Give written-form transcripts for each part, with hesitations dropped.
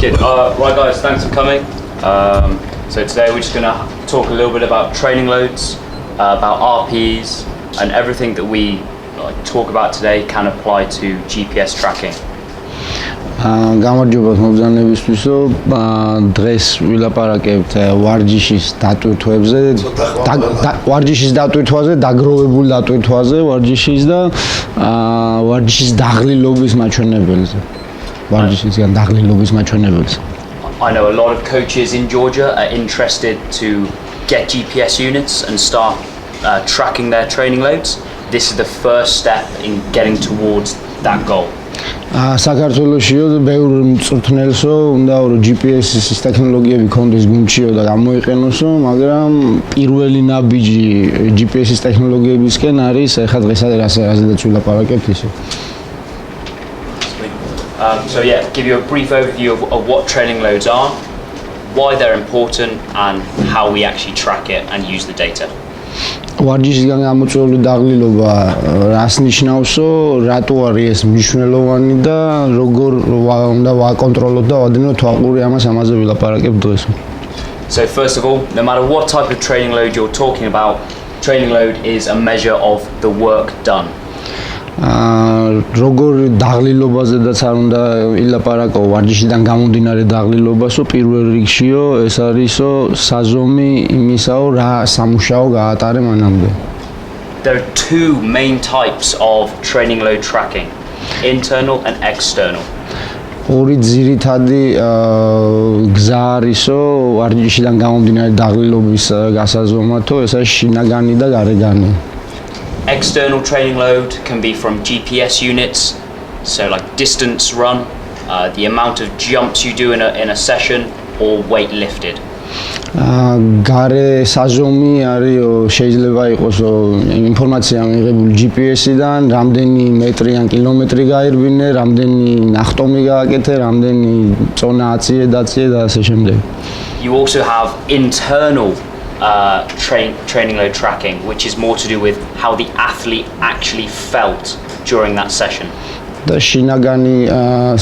Wicked. Right guys, thanks for coming. So today we're just going to talk a little bit about training loads, about RPs, and everything that we talk about today can apply to GPS tracking. გამარჯობა მოგზაურებისთვისო, დღეს ვილაპარაკებთ ვარჯიშის დატვირთვებზე, ვარჯიშის დატვირთვაზე, დაგროვებულ დატვირთვაზე, ვარჯიშის და ვარჯიშის დაღლილობის მაჩვენებელზე. ვარჯიშისგან დაღლილობის მაჩვენებელზე. I know a lot of coaches in Georgia are interested to get GPS units and start tracking their training loads. This is the first step in getting towards that goal. საქართველოსიო ბევრ მწვრთნელსო უნდა რომ ჯიპიესის ტექნოლოგიები კონდეს გუნდშიო და გამოიყენოსო, მაგრამ პირველი ნაბიჯი ჯიპიესის ტექნოლოგიებისკენ არის ახლა დღეს რაზედაც ვილაპარაკებთ ისე. So yeah, give you a brief overview of what training loads are, why they're important, and how we actually track it and use the data. ვარჯიშისგან გამოწვეული დაღლილობა რას ნიშნავსო, რატო არის ეს მნიშვნელოვანი და როგორ უნდა ვაკონტროლოთ და ვადენოთ თვალყური ამაზე ვილაპარაკებ დღეს. So first of all, no matter what type of training load you're talking about, training load is a measure of the work done. როგორ დაღლილობაზედაც არ უნდა ილაპარაკო, ვარჯიშიდან გამომდინარე დაღლილობასო, პირველ რიგშიო ეს არისო საზომი იმისაო რა სამუშაო გაატარე მანამდე. There are two main types of training load tracking, internal and external. ორი ძირითადი გზა არისო ვარჯიშიდან გამომდინარე დაღლილობის გასაზომათო, ეს არის შინაგანი და გარეგანი. External training load can be from GPS units, so like distance run, the amount of jumps you do in a session, or weight lifted. გარე საზომი არის შეიძლება იყოს ინფორმაცია მიღებული GPS-დან, რამდენი მეტრი ან კილომეტრი გაირბინე, რამდენი ნახტომი გააკეთე, რამდენი წონა აწიე, დაწიე და ასე შემდეგ. You also have internal training load tracking, which is more to do with how the athlete actually felt during that session. და შინაგანი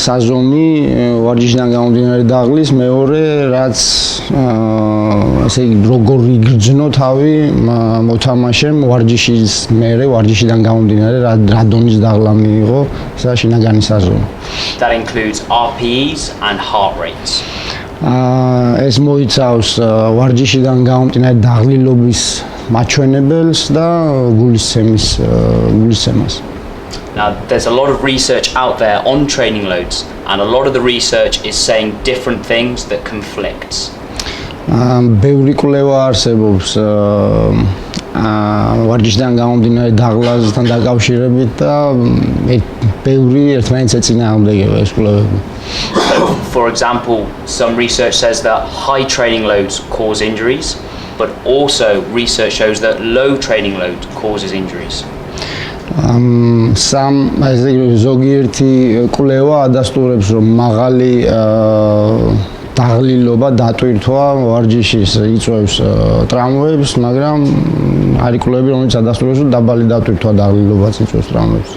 საზომი ვარჯიშიდან გამომდინარე დაღლის მეორე, რაც ესე იგი როგორ იგრძნო თავი მოთამაშემ ვარჯიშის მერე, ვარჯიშიდან გამომდინარე რა დონის დაღლა მიიღო, ესაა შინაგანი საზომი. That includes RPEs and heart rates. ეს მოიცავს ვარჯიშიდან გამომდინარე დაღლილობის მაჩვენებელს და გულისცემას. Now, there's a lot of research out there on training loads, and a lot of the research is saying different things that conflicts. ბევრი კვლევა არსებობს ვარჯიშიდან გამომდინარე დაღლასთან დაკავშირებით და ბევრი ერთმანეთს ეწინააღმდეგება ეს კვლევები. For example, some research says that high training loads cause injuries, but also research shows that low training load causes injuries. ზოგიერთი კვლევა ადასტურებს, რომ მაღალი დაღლილობა დატვირთვა ვარჯიშის იწვევს ტრამვებს, მაგრამ არის კვლევები, რომელიც ადასტურებს, რომ დაბალი დატვირთვა დაღლილობაც იწვევს ტრამვებს.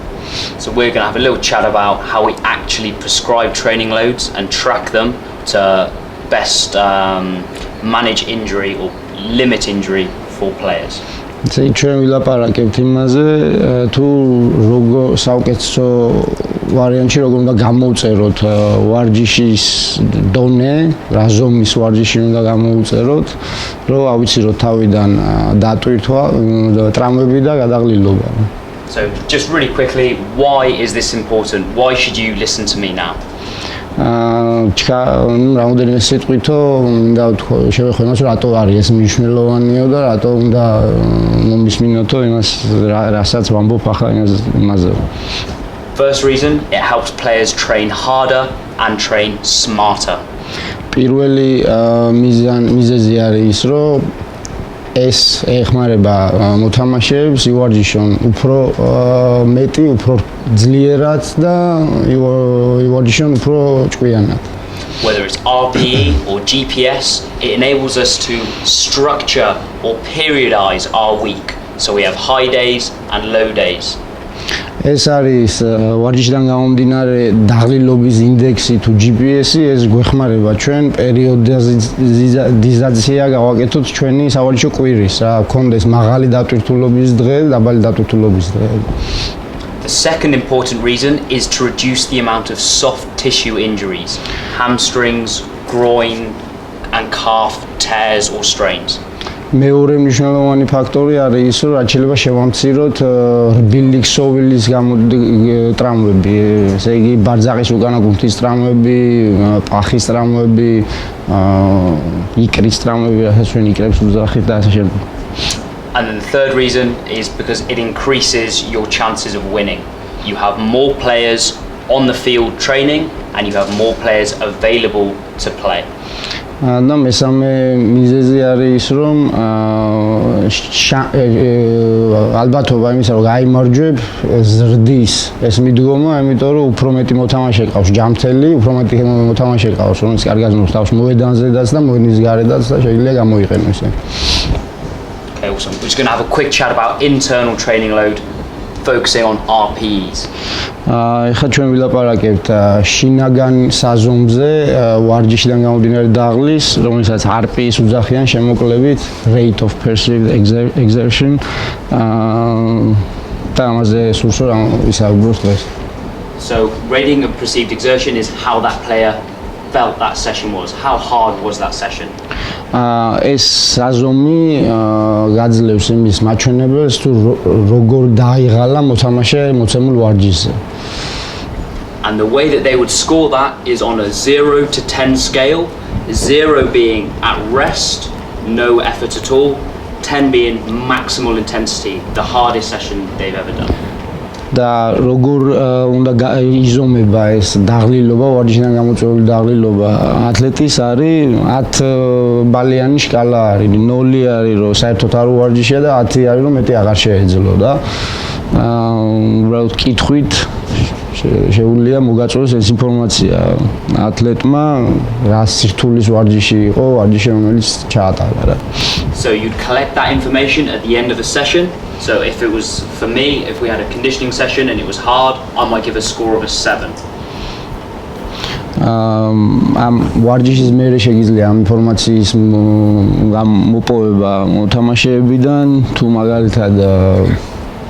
So we're going to have a little chat about how we actually prescribe training loads and track them to best manage injury or limit injury for players. It's ჩვენ ვილაპარაკებთ იმაზე, თუ როგორ საუკეთესო ვარიანტი როგორ უნდა გამოვწეროთ ვარჯიშის დონე, რა ზომის ვარჯიში უნდა გამოვწეროთ, რომ ავიციროთ თავიდან დატვირთვა, ტრამვები და გადაღლილობა. So just really quickly, why is this important? Why should you listen to me now? რამდენიმე სიტყვითო უნდა შევეხო იმას, რატო არის ეს მნიშვნელოვანიო და რატო უნდა მომისმინოთო იმას, რასაც ვამბობ ახლა იმაზე. First reason, it helps players train harder and train smarter. პირველი მიზეზი არის ის, რომ ეს ეხმარება მოთამაშეებს ივარჯიშონ უფრო მეტი, უფრო ძლიერად და ივარჯიშონ უფრო ჭკვიანად. Whether it's RPE or GPS, it enables us to structure or periodize our week. So we have high days and low days. ეს არის ვარჯიშიდან გამომდინარე დაღლილობის ინდექსი თუ ჯიპიესი, ეს გვეხმარება ჩვენ პერიოდიზაცია გავაკეთოთ ჩვენი სავალიჩო კვირის, რა გქონდეს მაღალი დატვირთულობის დღე, დაბალი დატვირთულობის დღე. The second important reason is to reduce the amount of soft tissue injuries, hamstrings, groin and calf tears or strains. მეორე მნიშვნელოვანი ფაქტორი არის ის, რომ რაც შეიძლება შევამციროთ რბილი ქსოვილის ტრამვები, ესე იგი ბარძაყის უკანა გუნდის ტრამვები, პახის ტრამვები, იკრის ტრამვები, რასაც ჩვენ იკრებს ვუძახით და ასე შემდეგ. And then the third reason is because it increases your chances of winning. You have more players on the field training and you have more players available to play. და მესამე მიზეზი არის ის, რომ ალბათობა იმისა, რომ გაიმარჯვებ ზრდის ეს მიდგომა, იმიტომ რომ უფრო მეტი მოთამაშე ყავს ჯამთელი, უფრო მეტი მოთამაშე ყავს, რომელიც კარგად ნობს თავს მოედანზედაც და მოედნის გარედაც და შეიძლება გამოიყენო ესე. Okay, awesome. We're just going to have a quick chat about internal training load, focusing on RPEs. ეხლა ჩვენ ვილაპარაკებთ შინაგან საზომზე ვარჯიშიდან გამომდინარე დაღლის, რომელსაც RPEs უძახიან შემოკლებით rate of perceived exertion. და ამაზე სურსო ვისაუბროთ დღეს. So, rating of perceived exertion is how that player felt that session was. How hard was that session? ეს საზომი გაძლევს იმის მაჩვენებელს, თუ როგორ დაიღალა მოთამაშე მოცემულ ვარჯიშზე. And the way that they would score that is on a 0 to 10 scale, 0 being at rest, no effort at all, 10 being maximal intensity, the hardest session they've ever done. და როგორ უნდა იზომება ეს დაღლილობა, ვარჯიშიდან გამოწვეული დაღლილობა ათლეტის არის 10 ბალიანი სკალა არის, 0 არის რომ საერთოდ არ უვარჯიშია და 10 არის რომ მეტი აღარ შეეძლო და უბრალოდ კითხვით შეუძლია მოგაწოდოს ეს ინფორმაცია ათლეტმა რა სირთულის ვარჯიში იყო, ვარჯიში რომელიც ჩაატარა რა. So you'd collect that information at the end of a session. So if it was, for me, if we had a conditioning session and it was hard, I might give a score of a 7. ამ ვარჯიშის მერე შეგიძლია ამ ინფორმაციის მოპოვება მოთამაშეებიდან, თუ მაგალითად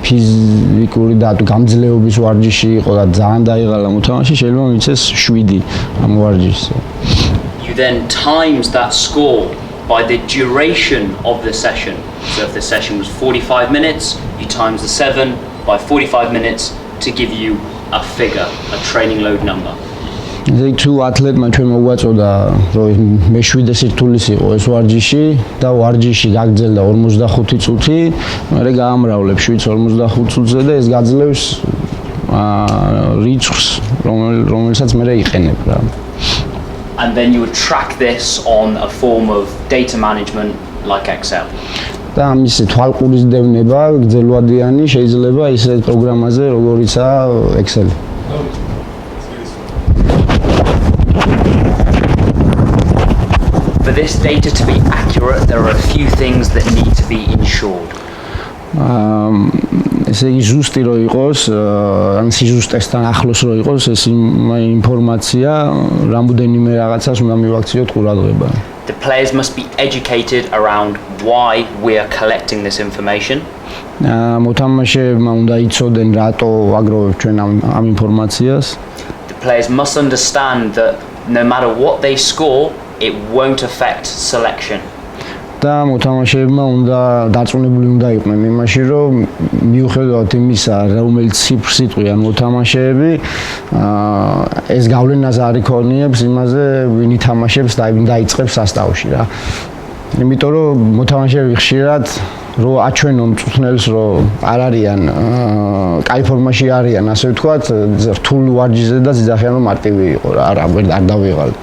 ფიზიკური და გამძლეობის ვარჯიში იყო და ძალიან დაიღალა მოთამაშე, შეიძლება მიცეს 7 ამ ვარჯიშზე. You then times that score by the duration of the session. So if the session was 45 minutes, you times the 7 by 45 minutes to give you a figure, a training load number. They two ათლეტმა ჩვენ მოგვაწოდა, რომ მე-7 სირთულის იყო ეს ვარჯიში და ვარჯიში გაგრძელდა 45 წუთი, მერე გაამრავლებ 7-45 წუთზე და ეს გაძლევს რიცხვს, რომელსაც მერე იყენებ რა. And then you would track this on a form of data management like Excel. და ამის თვალყურის დევნება გრძელვადიანი შეიძლება ისეთ პროგრამაზე, როგორიცაა Excel. For this data to be accurate, there are a few things that need to be ensured. ესე იგი ზუსტი რო იყოს, ან სიზუსტესთან ახლოს რო იყოს ეს ინფორმაცია, რამოდენიმე რაღაცას უნდა მივაქციოთ ყურადღება. The players must be educated around why we are collecting this information. მოთამაშეებმა უნდა იცოდნენ რატო ვაგროვებთ ჩვენ ამ ინფორმაციას. The players must understand that no matter what they score, it won't affect selection. და მოთამაშეებმა უნდა დარწმუნებული უნდა იყვნენ იმაში, რომ მიუხედავად იმისა, რომელიც ციფრს იტყვიან მოთამაშეები, ეს გავლენას არ იქონიებს იმაზე, ვინ ითამაშებს და ვინ დაიწყებს სასტავში რა. იმიტომ რომ მოთამაშეები ხშირად რო აჩვენონ მწვრთნელს, რომ არ არიან კაი ფორმაში არიან, ასე ვთქვათ, რთულ ვარჯიშზე და ძიძახიან რომ მარტივი იყო რა, არ დავიღალე.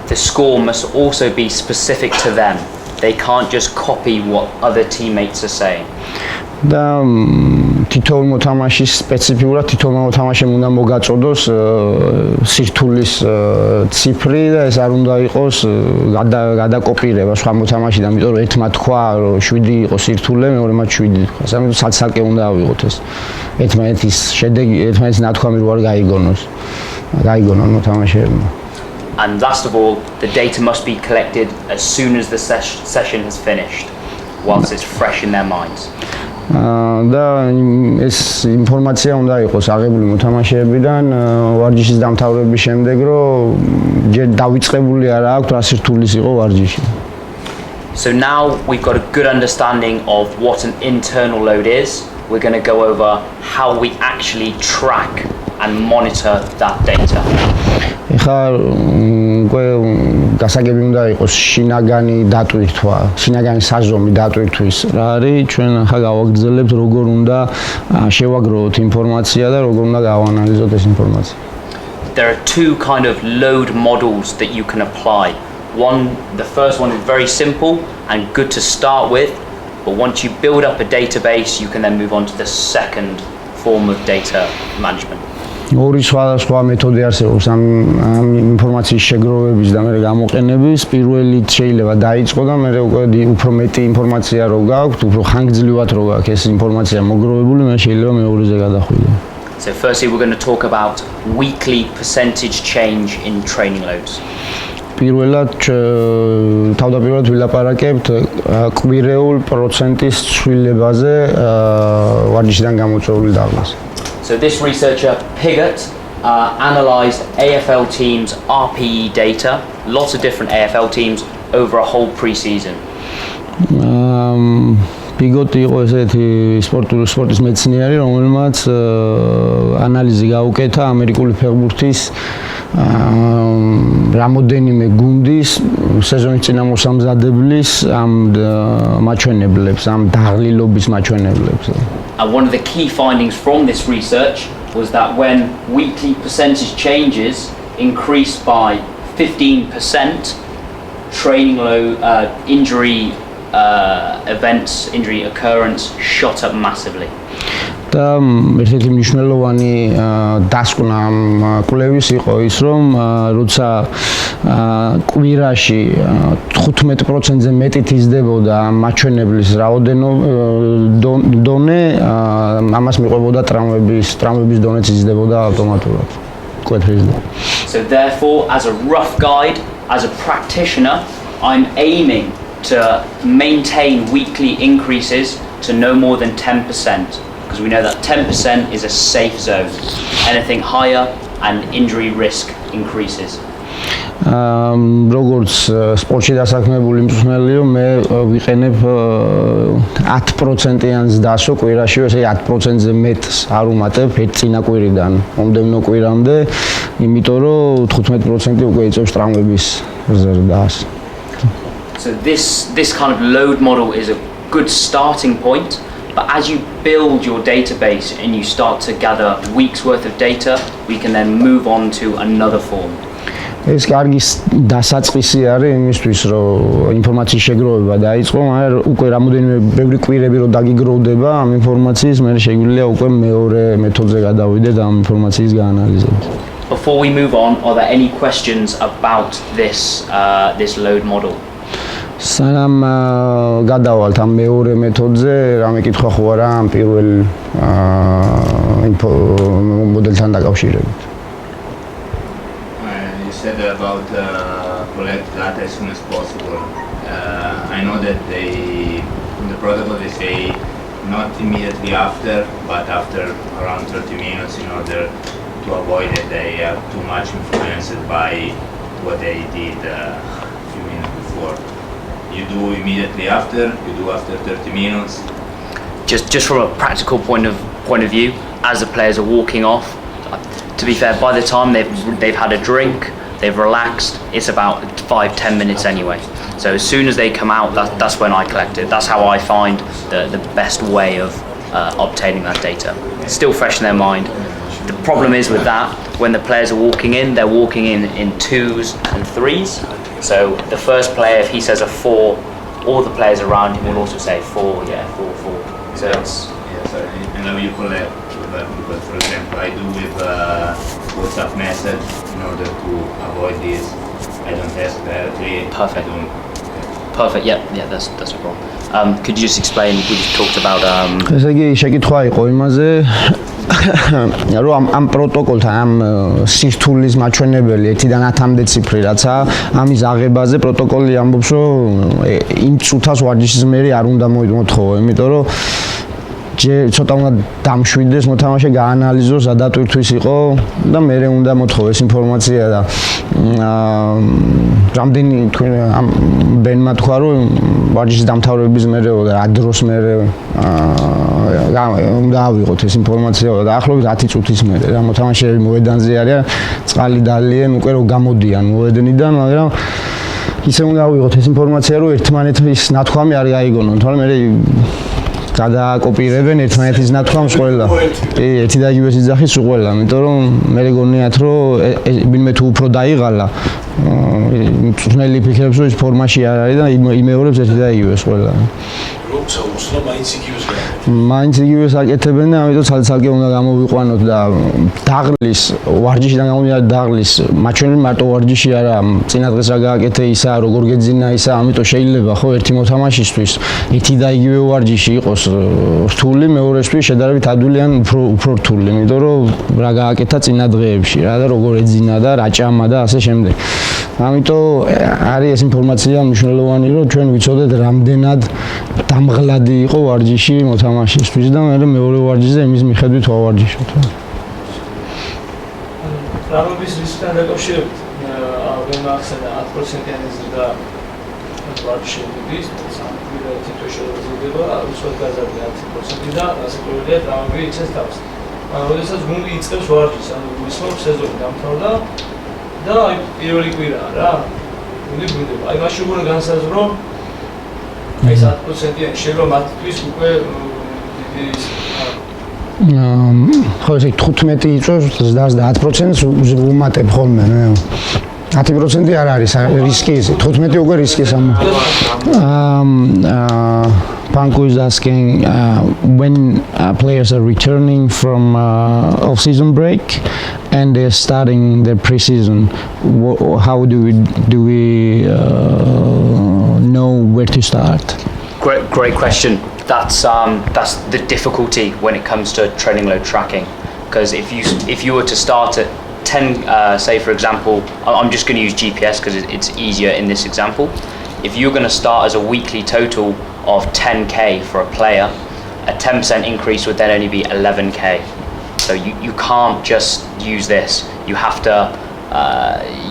The score must also be specific to them. They can't just copy what other teammates are saying. და თითოეულ მოთამაშის სპეციფიურად თითოეულ მოთამაშემ უნდა მოგაწოდოს სირთულის ციფრი და ეს არ უნდა იყოს გადაკოპირება სხვა მოთამაშიდან, იმიტომ რომ ერთმა თქვა რომ 7 იყო სირთულე, მეორემაც 7 თქვა. ამიტომ სალსალკე უნდა ავიღოთ ეს. ერთმანეთის შედეგი, ერთმანეთის ნათქვამი რო არ გაიგონონ მოთამაშეებმა. And last of all, the data must be collected as soon as the session has finished, whilst it's fresh in their minds. და ეს ინფორმაცია უნდა იყოს აღებული მოთამაშეებიდან ვარჯიშის დამთავრების შემდეგ, რომ ჯერ დავიწყებული არა აქვს რა სირთულის იყო ვარჯიში. So now we've got a good understanding of what an internal load is. We're going to go over how we actually track and monitor that data. ეხლა გასაგები უნდა იყოს შინაგანი დატვირთვა, შინაგანი საზომი დატვირთვის. რა არის? ჩვენ ახლა გავაგრძელებთ როგორ უნდა შევაგროვოთ ინფორმაცია და როგორ უნდა გავანალიზოთ ეს ინფორმაცია. There are two kind of load models that you can apply. The first one is very simple and good to start with, but once you build up a database, you can then move on to the second form of data management. ორი სხვა მეთოდი არსებობს ამ ინფორმაციის შეგროვების და მერე გამოყენების. პირველი შეიძლება დაიწყო და მერე უკვე უფრო მეტი ინფორმაცია რო გაქვთ, უფრო ხანგრძლივად რო გაქვთ ეს ინფორმაცია მოგროვებული, მე შეიძლება მეორეზე გადახვიდე. So firstly we're going to talk about weekly percentage change in training loads. პირველად თავდაპირველად ვილაპარაკებთ კვირეულ პროცენტის ცვლილებაზე ვარჯიშიდან გამოწვეული დაღლას. So this researcher, Pigott, analysed AFL teams' RPE data, lots of different AFL teams over a whole pre-season. Pigott იყო ესეთი სპორტის მეცნიერი, რომელმაც ანალიზი გაუკეთა ამერიკული ფეხბურთის რამოდენიმე გუნდის სეზონის წინამოსამზადებლის ამ მაჩვენებლებს, ამ დაღლილობის მაჩვენებლებს. And one of the key findings from this research was that when weekly percentage changes increased by 15%, training load, injury events, injury occurrence shot up massively. და ერთ-ერთი მნიშვნელოვანი დასკვნა კვლევის იყო ის, რომ როცა კვირაში 15%-ზე მეტით იზრდებოდა მაჩვენებლის დონე, ამას მიყვებოდა ტრამვების დონეც იზრდებოდა ავტომატურად. So therefore, as a rough guide, as a practitioner, I'm aiming to maintain weekly increases to no more than 10%. Because we know that 10% is a safe zone. Anything higher and injury risk increases. როგორც სპორტში დასაქმებული მწვრთნელიო, მე ვიყენებ 10%-იან ზდასო კვირაში, ესე 10%-ზე მეტს არ უმატებ ერთ წინა კვირიდან მომდევნო კვირამდე, იმიტომ რომ 15% უკვე იწევს ტრამვების ზრდას. So this kind of load model is a good starting point. But as you build your database and you start to gather weeks worth of data, we can then move on to another form. ეს კარგი დასაწყისი არის იმისთვის, რომ ინფორმაციის შეგროვება დაიწყო, მაგრამ უკვე რამოდენიმე ბევრი კვირები რო დაგიგროვდება ამ ინფორმაციის, მე შეგვიძლია უკვე მეორე მეთოდზე გადავიდე და ამ ინფორმაციის გაანალიზებით. Before we move on, are there any questions about this load model? სანამ გადავალთ ამ მეორე მეთოდზე, რამე კითხვა ხო არა ამ პირველ მოდელთან დაკავშირებით? You said about collect data as soon as possible. I know that in the protocol they say not immediately after, but after around 30 minutes in order to avoid that they are too much influenced by what they did a few minutes before. You do immediately after, you do after 30 minutes. Just from a practical point of view, as the players are walking off, to be fair, by the time they've had a drink, they've relaxed, it's about 5-10 minutes anyway. So as soon as they come out, that's when I collect it. That's how I find the best way of obtaining that data. It's still fresh in their mind. The problem is with that, when the players are walking in, they're walking in 2s and 3s. So the first player, if he says a 4, all the players around him will also say 4, 4. So it's... Yes, and how you collect with that, because for example I do with WhatsApp message in order to avoid this. I don't ask directly. Perfect. Perfect. Yeah, that's no problem. Could you just explain? We just talked about. ესე იგი შეკითხვა იყო იმაზე, რომ ამ პროტოკოლთან, ამ სირთულის მაჩვენებელი 1-დან 10-მდე ციფრი რაცა, ამის აღებაზე პროტოკოლი ამბობს, რომ იმ წუთას ვარჯიშის მერე არ უნდა მოითხოვო, იმიტომ რომ ცოტა უნდა დამშვიდეს მოთამაშე, გაანალიზოს, სადატვირთვის იყო და მერე უნდა მოთხოვო ეს ინფორმაცია და რამდენი თქვენ ამ ბენმა თქვა, რომ ვარჯიშის დამთავრების მერე და რა დროს მერე უნდა ავიღოთ ეს ინფორმაცია და ახლობით 10 წუთის მერე რა მოთამაშეები მოედანზე არიან, წყალი დალიენ, უკვე რომ გამოდიან მოედნიდან, მაგრამ ისე უნდა ავიღოთ ეს ინფორმაცია, რომ ერთმანეთის ნათქვამი არ გაიგონონ, თორემ მე გადააკოპირებენ ერთმანეთის ნათქვამს ყველა. კი, ერთი და იგივე სიძახის ყველა, იმიტომ რომ მე გონიათ, რომ ვინმე თუ უფრო დაიღალა, მწვრთნელი ფიქრებს, რომ ის ფორმაში არ არის და იმეორებს ერთი და იგივეს ყველა. მაინც იგივეს აკეთებენ და ამიტომ ცალ-ცალკე უნდა გამოვიყვანოთ და დაღლის ვარჯიშიდან გამომდინარე დაღლის მაჩვენებელი მარტო ვარჯიში არა, წინა დღეს რა გააკეთე ისა, როგორ გეძინა ისა, ამიტომ შეიძლება ხო ერთი მოთამაშისთვის ერთი და იგივე ვარჯიში იყოს რთული, მეორესთვის შედარებით ადვილი ან უფრო რთული, იმიტომ რომ რა გააკეთა წინა დღეებში რა და როგორ ეძინა და რა ჭამა და ასე შემდეგ. ამიტომ არის ეს ინფორმაცია მნიშვნელოვანი, რომ ჩვენ ვიცოდეთ რამდენად დამღლადი იყო ვარჯიში მოთამაშისთვის და მეორე ვარჯიშზე იმის მიხედვით ვავარჯიშოთ. რაგბის რისკთან დაკავშირებით ვემახსენა 10%-იანი ზრდა ვარჯიშების სამკვირვად თვითშეძლება უსვათ გაზარდა 10% და ასაკობრივია რაგბი იცეს თავს. როდესაც გუნდი იწყებს ვარჯიშს, ანუ გულისხმობს სეზონი დამთავრდა და აი პირველი კვირაა რა. გუნდი ბრუნდება. აი მაშინ უნდა განსაზღვრო ეს 10%-იანი შეიძლება მათთვის უკვე დიდი ხო ესე 15 იწვევს ზრდას და 10%-ს ვუმატებ ხოლმე, ნუ 10% არ არის რისკი ისე 15 უკვე რისკის ამ Panko is asking when players are returning from off-season break and they're starting their pre-season, how do we know where to start? Great question. That's the difficulty when it comes to training load tracking, because if you were to start at 10, say for example, I'm just going to use GPS because it's easier in this example. If you're going to start as a weekly total of 10k for a player, a 10% increase would then only be 11k. So you can't just use this. You have to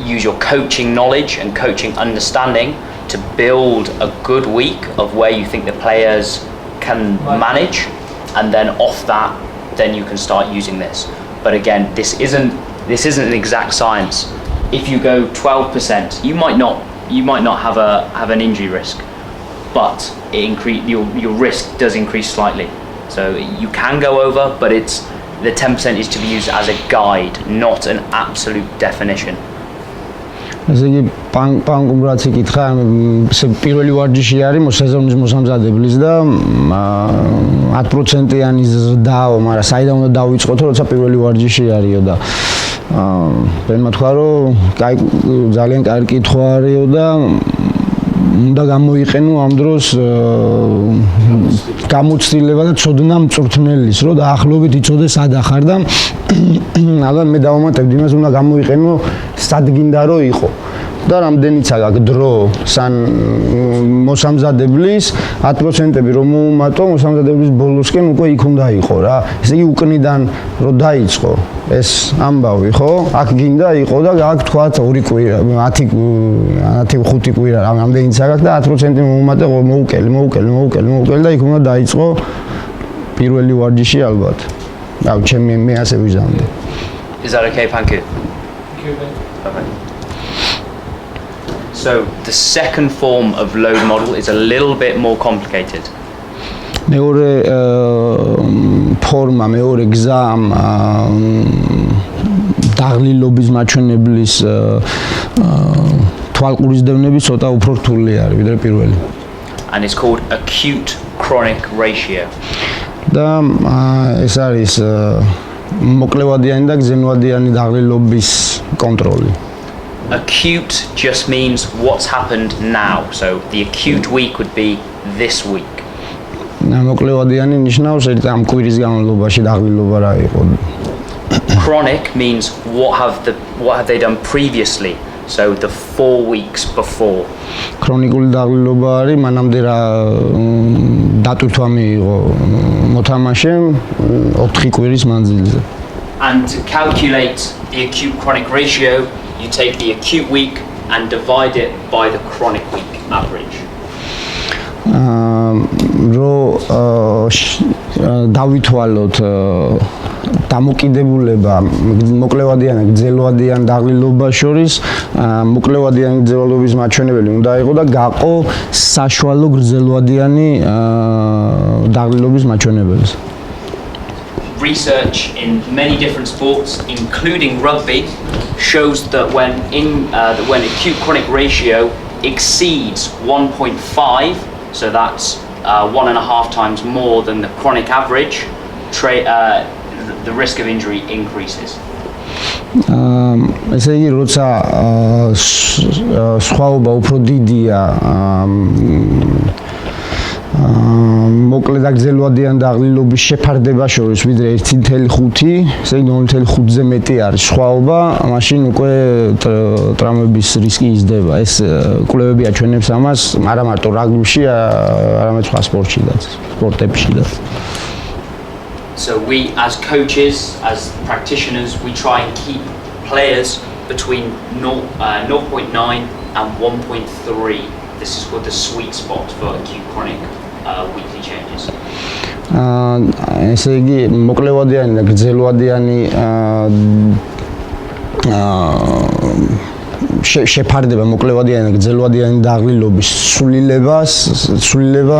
use your coaching knowledge and coaching understanding to build a good week of where you think the players can manage, and then off that then you can start using this. But again, this isn't an exact science. If you go 12%, you might not have an injury risk, but your risk does increase slightly. So you can go over, but the 10% is to be used as a guide, not an absolute definition. ესე იგი პანკუმ რაც იკითხა, პირველი ვარჯიში არის სეზონის მოსამზადებლის და 10%-იანი ზრდაო, მაგრამ საიდან უნდა დავიწყოთ, როცა პირველი ვარჯიში არისო და ბენმა თქვა, რომ ძალიან კარგი კითხვა არისო და უნდა გამოიყენო ამ დროს გამოცდილება და ცოდნა მწვრთნელის, რომ დაახლოებით იცოდეს სად ახარ და ალბათ მე დავამატებდი იმას, უნდა გამოიყენო სად გინდა რომ იყო და რამდენიც აქვს დრო სან მოსამზადებლის 10%-ები რომ მოუმატო მოსამზადებლის ბოლოსკენ უკვე იქ უნდა იყო რა. ესე იგი უკნიდან რომ დაიწყო ეს ამბავი, ხო? აქ გინდა იყო და აქ თქვა 2 კვირა, 10-5 კვირა რამდენიც აქვს და 10% მოუმატე მოუკელი და იქ უნდა დაიწყო პირველი ვარჯიში ალბათ. აუ მე ასე ვიზამდი. Is that okay, Panku? Perfect. So the second form of load model is a little bit more complicated. მეორე ფორმა, მეორე გზა დაღლილობის მაჩვენებლის თვალყურისდევნების ცოტა უფრო რთული არის ვიდრე პირველი. And it's called acute chronic ratio. და ეს არის მოკლევადიანი და გრძელვადიანი დაღლილობის კონტროლი. Acute just means what's happened now. So the acute week would be this week. მოკლევადიანი ნიშნავს ამ კვირის განმავლობაში დაღლილობა რა იყო. Chronic means what have they done previously. So the 4 weeks before. ქრონიკული დაღლილობა არის მანამდე რა დატვირთვა მიიღო მოთამაშემ 4 კვირის მანძილზე. And to calculate the acute chronic ratio, you take the acute week and divide it by the chronic week average. რო დავითვალოთ დამოკიდებულება მოკლევადიან და გრძელვადიან დაღლილობას შორის მოკლევადიანი გრძელვადობის მაჩვენებელი უნდა იყოს და გაყო საშუალო გრძელვადიანი დაღლილობის მაჩვენებელს. Research in many different sports, including rugby, shows that when acute chronic ratio exceeds 1.5, so that's 1.5 times more than the chronic average, the risk of injury increases. ესე იგი, როცა სხვაობა უფრო დიდია მოკლე და გრძელვადიან დაღლილობის შეფარდება შორის ვიდრე 1.5, ესე იგი 0.5-ზე მეტი არის სხვაობა, მაშინ უკვე ტრამვების რისკი იზრდება. ეს კვლევები აჩვენებს ამას, არა მარტო რაგბიში, არამედ სხვა სპორტებშიც. So we as coaches, as practitioners, we try and keep players between 0.9 and 1.3. This is called the sweet spot for acute chronic weekly changes. ესე იგი, მოკლევადიანი და გრძელვადიანი შეფარდება მოკლევადიანი და გრძელვადიანი დაღლილობის სულილება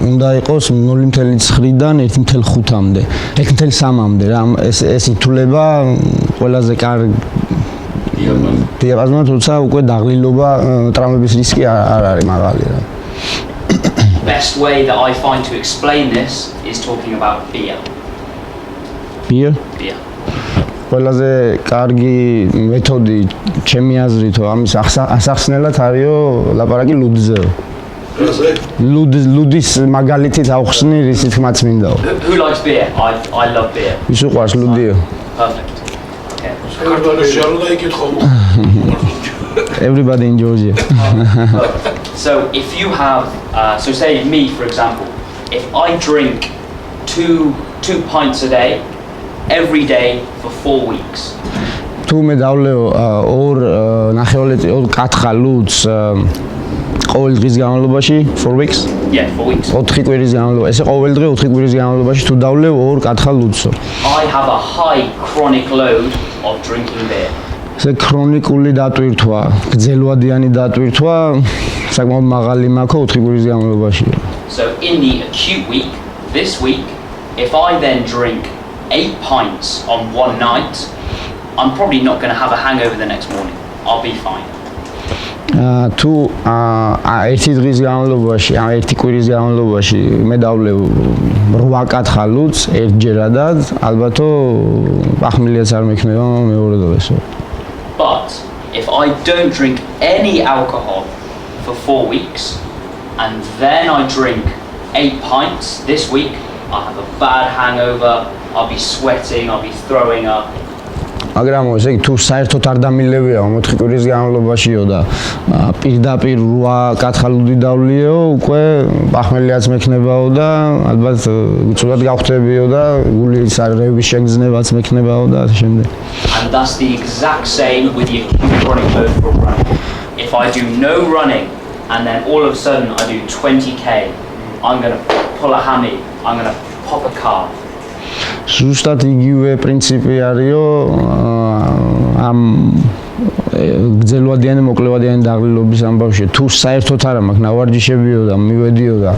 უნდა იყოს 0.9-დან 1.5-მდე, 1.3-მდე რა ეს ითვლება ყველაზე კარგი დიაპაზონი, თუმცა უკვე დაღლილობა ტრამვების რისკი არ არის მაღალი რა. Best way that I find to explain this is talking about beer. Beer? Beer. ყველაზე კარგი მეთოდი ჩემი აზრით ამის ასახსნელად არისო ლაპარაკი ლუდზე. ლუდის მაგალითით ავხსნი რისი თქმაც მინდაო. Who likes beer? I love beer. ვის უყვარს ლუდიო? Perfect. Okay. Everybody enjoys it. So if you have, so say me for example, if I drink two pints a day, every day for 4 weeks. თუ მე დავლეო 2 კათხა ლუდს ყოველ დღის განმავლობაში 4 weeks? Yeah, 4 weeks. 4 კვირის განმავლობაში. ესე ყოველ დღე 4 კვირის განმავლობაში თუ დავლევ 2 კათხა ლუდსო. I have a high chronic load of drinking beer. ესე ქრონიკული დატვირთვა, გრძელვადიანი დატვირთვა საკმაოდ მაღალი მაქვს 4 კვირის განმავლობაში. So in the acute week, this week, if I then drink 8 pints on one night, I'm probably not going to have a hangover the next morning. I'll be fine. თუ ერთი დღის განმავლობაში, ერთი კვირის განმავლობაში მე დავლევ 8 კათხა ლუდს ერთჯერადად, ალბათო ახმილიაც არ მექნება მეორე დღესო. But if I don't drink any alcohol for 4 weeks and then I drink 8 pints this week, I'll have a bad hangover, I'll be sweating, I'll be throwing up. მაგრამ ესე იგი თუ საერთოდ არ დამილევია 4 კვირის განმავლობაშიო და პირდაპირ 8 კათხა ლუდი დავლიეო, უკვე ახმელიაც მექნებაო და ალბათ უცბად გავხდებიო და გულის რევის შეგრძნებაც მექნებაო და ასე შემდეგ. And that's the exact same with the acute chronic load program. If I do no running and then all of a sudden I do 20k, I'm going to pull a hammy, I'm going to pop a calf. ზუსტად იგივე პრინციპი არისო ამ გრძელვადიანი მოკლევადიანი დაღლილობის ამბავში. თუ საერთოდ არ მაქვს ნავარჯიშებიო და მივედიო და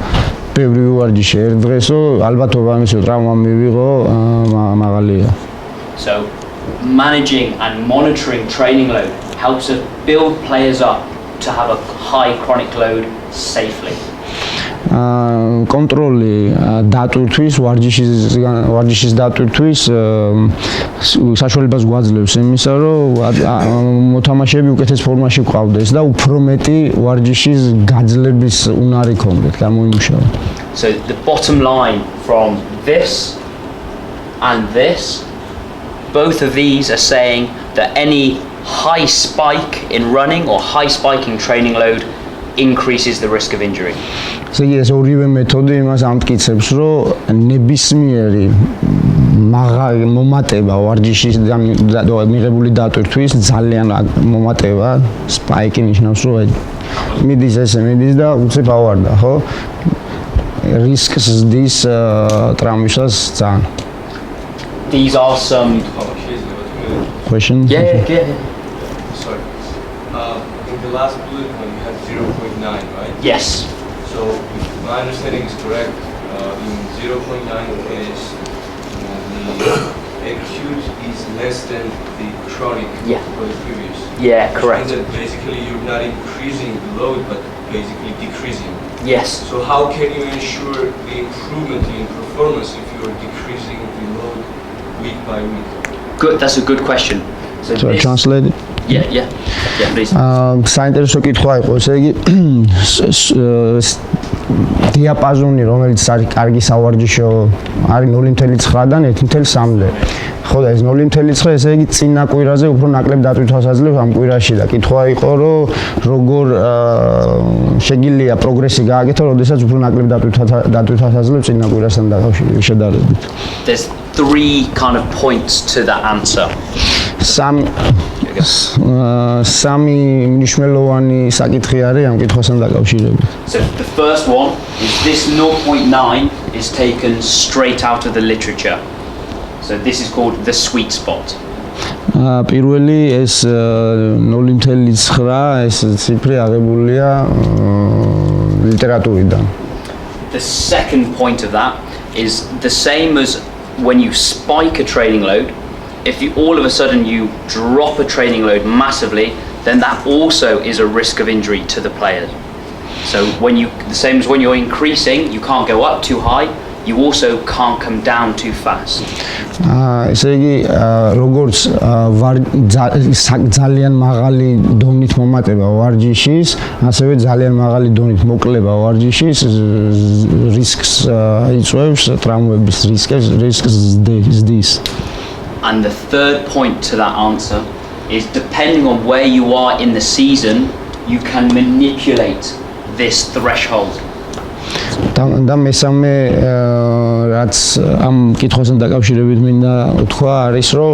ბევრი ვარჯიში ერთ დღესო, ალბათობა ამისო ტრავმა მივიღო მაღალია. So managing and monitoring training load helps us build players up to have a high chronic load safely. კონტროლი დატვირთვის, ვარჯიშის დატვირთვის საშუალებას გვაძლევს იმისა, რომ მოთამაშეები უკეთეს ფორმაში გვყავდეს და უფრო მეტი ვარჯიშის გაძლების უნარი ქონდეთ, გამოიმუშავა. So the bottom line from this and this, both of these are saying that any high spike in running or high spike in training load increases the risk of injury. ესე ეს ორივე მეთოდი იმას ამტკიცებს, რომ ნებისმიერი მომატება ვარჯიშის მიღებული დატვირთვის ძალიან მომატება სპაიკი ნიშნავს, რომ მიდის ესე მიდის და უცებ ავარდა, ხო? რისკს ზრდის ტრამვისას ძალიან. These are some questions. Yeah. Sorry. In the last bullet point, you had 0.9, right? Yes. So, if my understanding is correct, in 0.9 case, the acute is less than the chronic for the previous. Yeah, correct. And that basically you're not increasing the load, but basically decreasing. Yes. So how can you ensure the improvement in performance if you're decreasing the load week by week? Good. That's a good question. So I translate it. Yeah, please. საინტერესო კითხვა იყო, ესე იგი დიაპაზონი, რომელიც არის კარგი სავარჯიშო, არის 0.9-დან 1.3-მდე. ხო და ეს 0.9, ესე იგი წინა კვირაზე უფრო ნაკლებ დატვირთვას აძლევს ამ კვირაში და კითხვა იყო, რომ როგორ შეგიძლია პროგრესი გააკეთო, როდესაც უფრო ნაკლებ დატვირთვას აძლევს წინა კვირასთან შედარებით. There's three kind of points to that answer. სამი მნიშვნელოვანი საკითხი არის ამ კითხვასთან დაკავშირებით. So the first one is this 0.9 is taken straight out of the literature. So this is called the sweet spot. პირველი ეს 0.9 ეს ციფრი აღებულია ლიტერატურიდან. The second point of that is the same as when you spike a training load. If you all of a sudden you drop a training load massively, then that also is a risk of injury to the player. So the same as when you're increasing, you can't go up too high, you also can't come down too fast. ესე იგი როგორც ძალიან მაღალი დონით მომატება ვარჯიშის, ასევე ძალიან მაღალი დონით მოკლება ვარჯიშის რისკს იწვევს, ტრამვების რისკს ზრდის. And the third point to that answer is depending on where you are in the season, you can manipulate this threshold. და მესამე რაც ამ კითხვასთან დაკავშირებით მინდა ვთქვა არის, რომ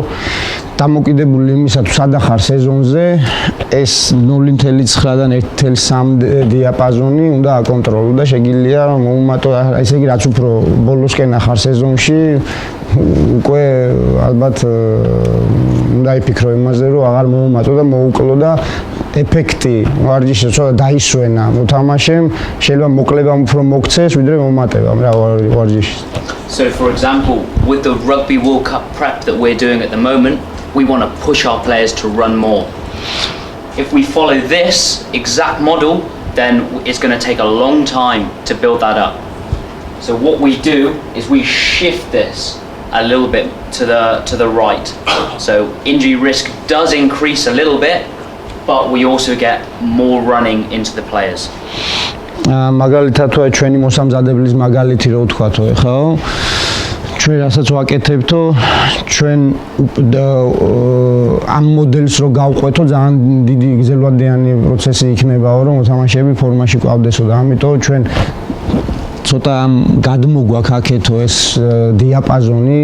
დამოკიდებული იმისა თუ სად ახარ სეზონზე, ეს 0.9-დან 1.3 დიაპაზონი უნდა აკონტროლო და შეგიძლია მოუმატო, ესე იგი რაც უფრო ბოლოსკენ ახარ სეზონში, უკვე ალბათ უნდა იფიქრო იმაზე, რომ აღარ მოუმატო და მოუკლო და ეფექტი ვარჯიშზე ცოტა დაისვენა მოთამაშემ, შეიძლება მოკლება უფრო მოქცეს, ვიდრე მომატება ვარჯიშის. So for example, with the Rugby World Cup prep that we're doing at the moment, we want to push our players to run more. If we follow this exact model, then it's going to take a long time to build that up. So what we do is we shift this a little bit to the right. So injury risk does increase a little bit, but we also get more running into the players. მაგალითად ჩვენი მოსამზადებლის მაგალითი რო ვთქვათო, ხო? ჩვენ რასაც ვაკეთებთო, ჩვენ ამ მოდელს რო გავყვეთო, ძალიან დიდი გრძელვადიანი პროცესი იქნებაო, რომ მოთამაშეები ფორმაში ყავდესო და ამიტომ ჩვენ ცოტა გადმოგვაქვს აქეთო ეს დიაპაზონი,